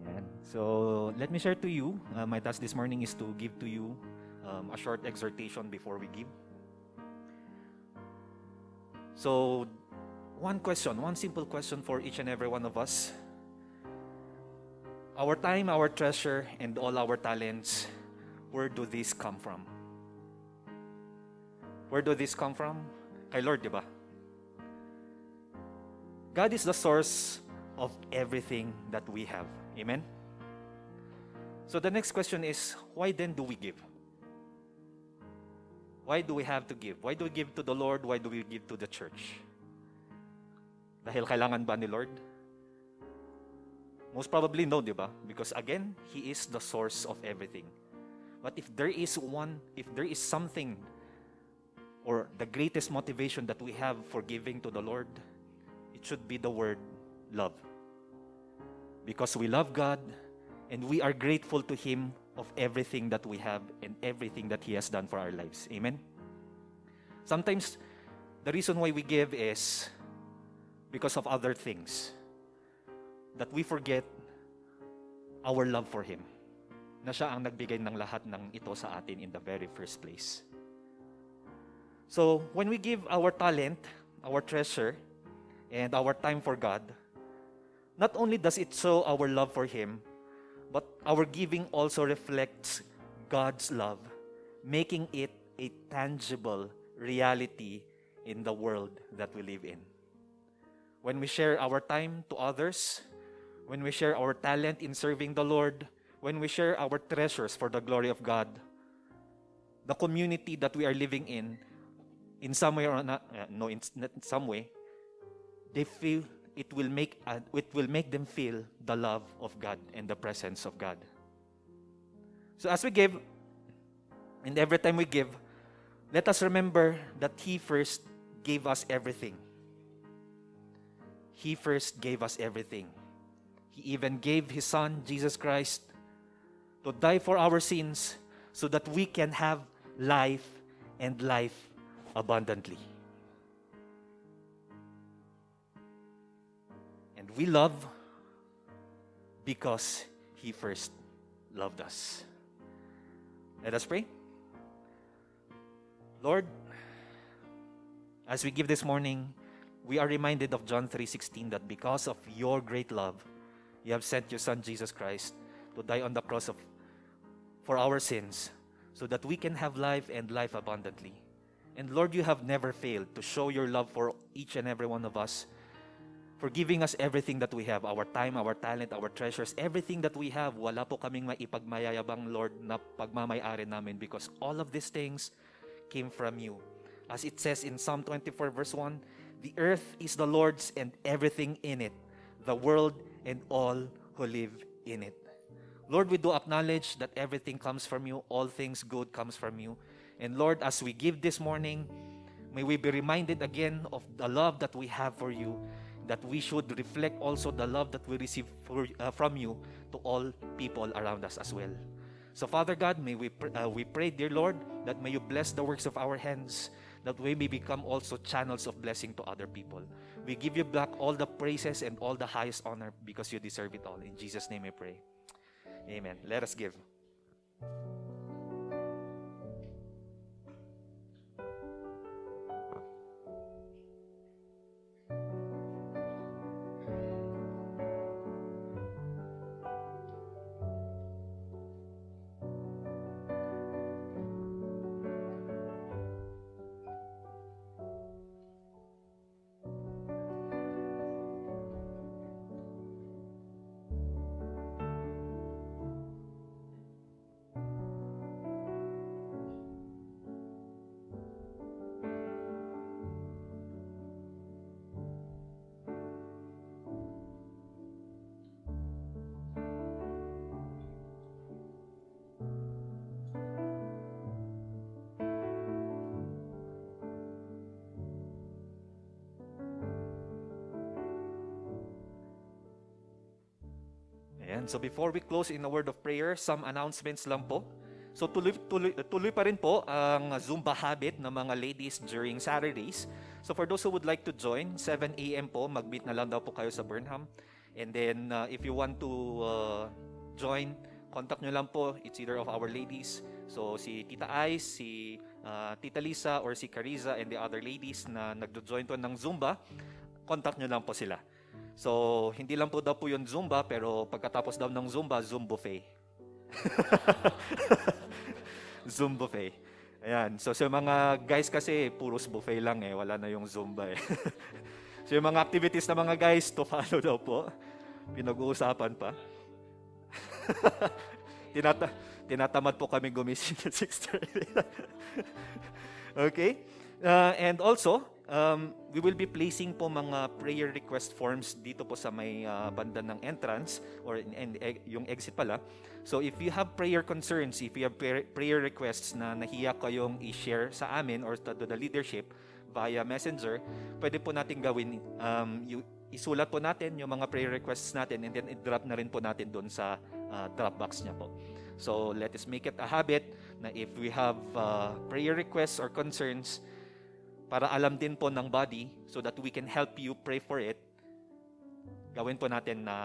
Ayan. So let me share to you, my task this morning is to give to you a short exhortation before we give. So one question, one simple question for each and every one of us. Our time, our treasure, and all our talents, where do these come from? Where do these come from? Kay Lord, di ba? God is the source of everything that we have. Amen? So the next question is, why then do we give? Why do we have to give? Why do we give to the Lord? Why do we give to the church? Dahil kailangan ba ni Lord? Most probably no, di ba? Because again, He is the source of everything. But if there is something, or the greatest motivation that we have for giving to the Lord, it should be the word love. Because we love God, and we are grateful to Him of everything that we have and everything that He has done for our lives. Amen? Sometimes, the reason why we give is because of other things. That we forget our love for Him. Na siya ang nagbigay ng lahat ng ito sa atin in the very first place. So, when we give our talent, our treasure, and our time for God, not only does it show our love for Him, but our giving also reflects God's love, making it a tangible reality in the world that we live in. When we share our time to others, when we share our talent in serving the Lord, when we share our treasures for the glory of God, the community that we are living in some way or not, in some way, they feel it will make them feel the love of God and the presence of God. So as we give, and every time we give, let us remember that He first gave us everything. He first gave us everything. He even gave His Son, Jesus Christ, to die for our sins so that we can have life and life abundantly. And we love because He first loved us. Let us pray. Lord, as we give this morning, we are reminded of John 3:16 that because of your great love, you have sent your Son, Jesus Christ, to die on the cross for our sins so that we can have life and life abundantly. And Lord, you have never failed to show your love for each and every one of us, for giving us everything that we have, our time, our talent, our treasures, everything that we have. Wala po kaming maipagmayayabang, Lord, na pagmamayari namin because all of these things came from you. As it says in Psalm 24 verse 1, the earth is the Lord's and everything in it, the world and all who live in it. Lord, we do acknowledge that everything comes from you, all things good comes from you. And Lord, as we give this morning, may we be reminded again of the love that we have for you, that we should reflect also the love that we receive from you to all people around us as well. So Father God, may we pray, dear Lord, that may you bless the works of our hands, that we may become also channels of blessing to other people. We give you back all the praises and all the highest honor because you deserve it all. In Jesus' name I pray. Amen. Let us give. Ayan. So before we close in a word of prayer, some announcements lang po. So tuloy pa rin po ang Zumba habit ng mga ladies during Saturdays. So for those who would like to join, 7 a.m. po, mag-meet na lang daw po kayo sa Burnham. And then if you want to join, contact nyo lang po. It's either of our ladies. So si Tita Ice, si Tita Lisa, or si Cariza and the other ladies na nagdo-join to ng Zumba. contact nyo lang po sila. So, hindi lang po daw po yun Zumba, pero pagkatapos daw ng Zumba, Zoom buffet. Zoom buffet. Ayan. So, sa mga guys kasi, puros buffet lang wala na yung Zumba So, yung mga activities na mga guys, to follow daw po. Pinag-uusapan pa. Tinatamad po kami gumising at 6:30. Okay? And also, we will be placing po mga prayer request forms dito po sa may banda ng entrance or yung exit pala. So if you have prayer concerns, if you have prayer requests na nahiya kayong i-share sa amin or to the leadership via messenger, pwede po natin gawin, isulat po natin yung mga prayer requests natin and then i-drop na rin po natin doon sa Dropbox niya po. So let us make it a habit na if we have prayer requests or concerns, para alam din po ng body so that we can help you pray for it, gawin po natin na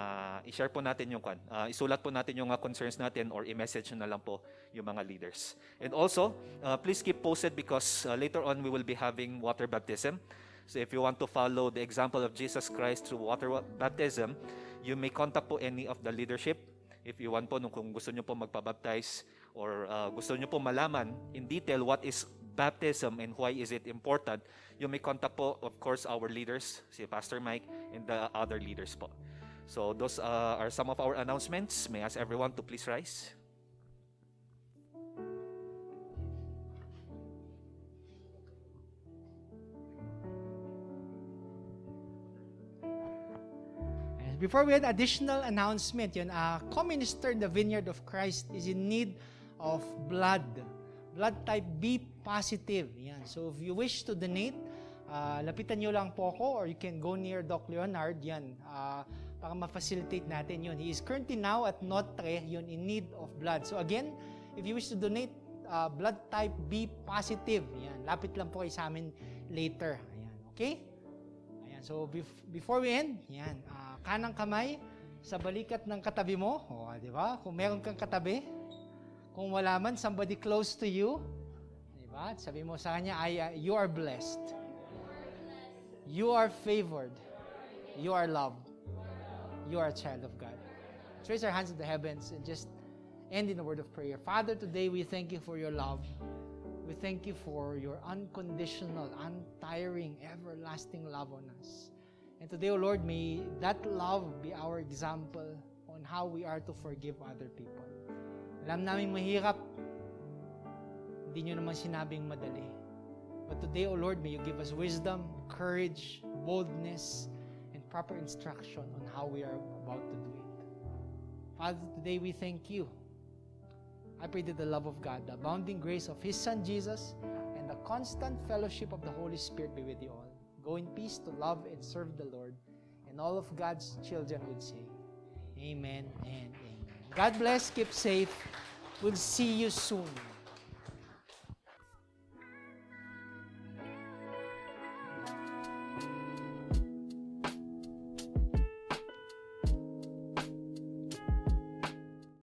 i-share po natin yung isulat po natin yung concerns natin or i-message na lang po yung mga leaders. And also, please keep posted because later on we will be having water baptism. So if you want to follow the example of Jesus Christ through water baptism, you may contact po any of the leadership. If you want po, kung gusto nyo po magpabaptize or gusto nyo po malaman in detail what is baptism and why is it important, you may contact po, of course, our leaders, si Pastor Mike and the other leaders po. So those are some of our announcements. May I ask everyone to please rise. Before we had additional announcement, yun, a co-minister in the Vineyard of Christ is in need of blood type B positive. Yan. So if you wish to donate, lapitan nyo lang po ako or you can go near Doc Leonard, yan, para ma-facilitate natin yun. He is currently now at Notre, yun, in need of blood. So again, if you wish to donate blood type B positive, yan, lapit lang po kayo sa amin later. Ayan, okay? Ayan, so before we end, yan, kanang kamay sa balikat ng katabi mo. O, di ba? Kung meron kang katabi, kung wala man, somebody close to you, di ba? Sabi mo sa kanya, you are blessed. You are favored. You are loved. You are a child of God. Let's raise our hands to the heavens and just end in a word of prayer. Father, today we thank you for your love. We thank you for your unconditional, untiring, everlasting love on us. And today, O Lord, may that love be our example on how we are to forgive other people. Alam namin mahirap, hindi nyo naman sinabing madali. But today, O Lord, may you give us wisdom, courage, boldness, and proper instruction on how we are about to do it. Father, today we thank you. I pray that the love of God, the abounding grace of His Son Jesus, and the constant fellowship of the Holy Spirit be with you all. Go in peace to love and serve the Lord. And all of God's children would say, Amen and Amen. God bless. Keep safe. We'll see you soon.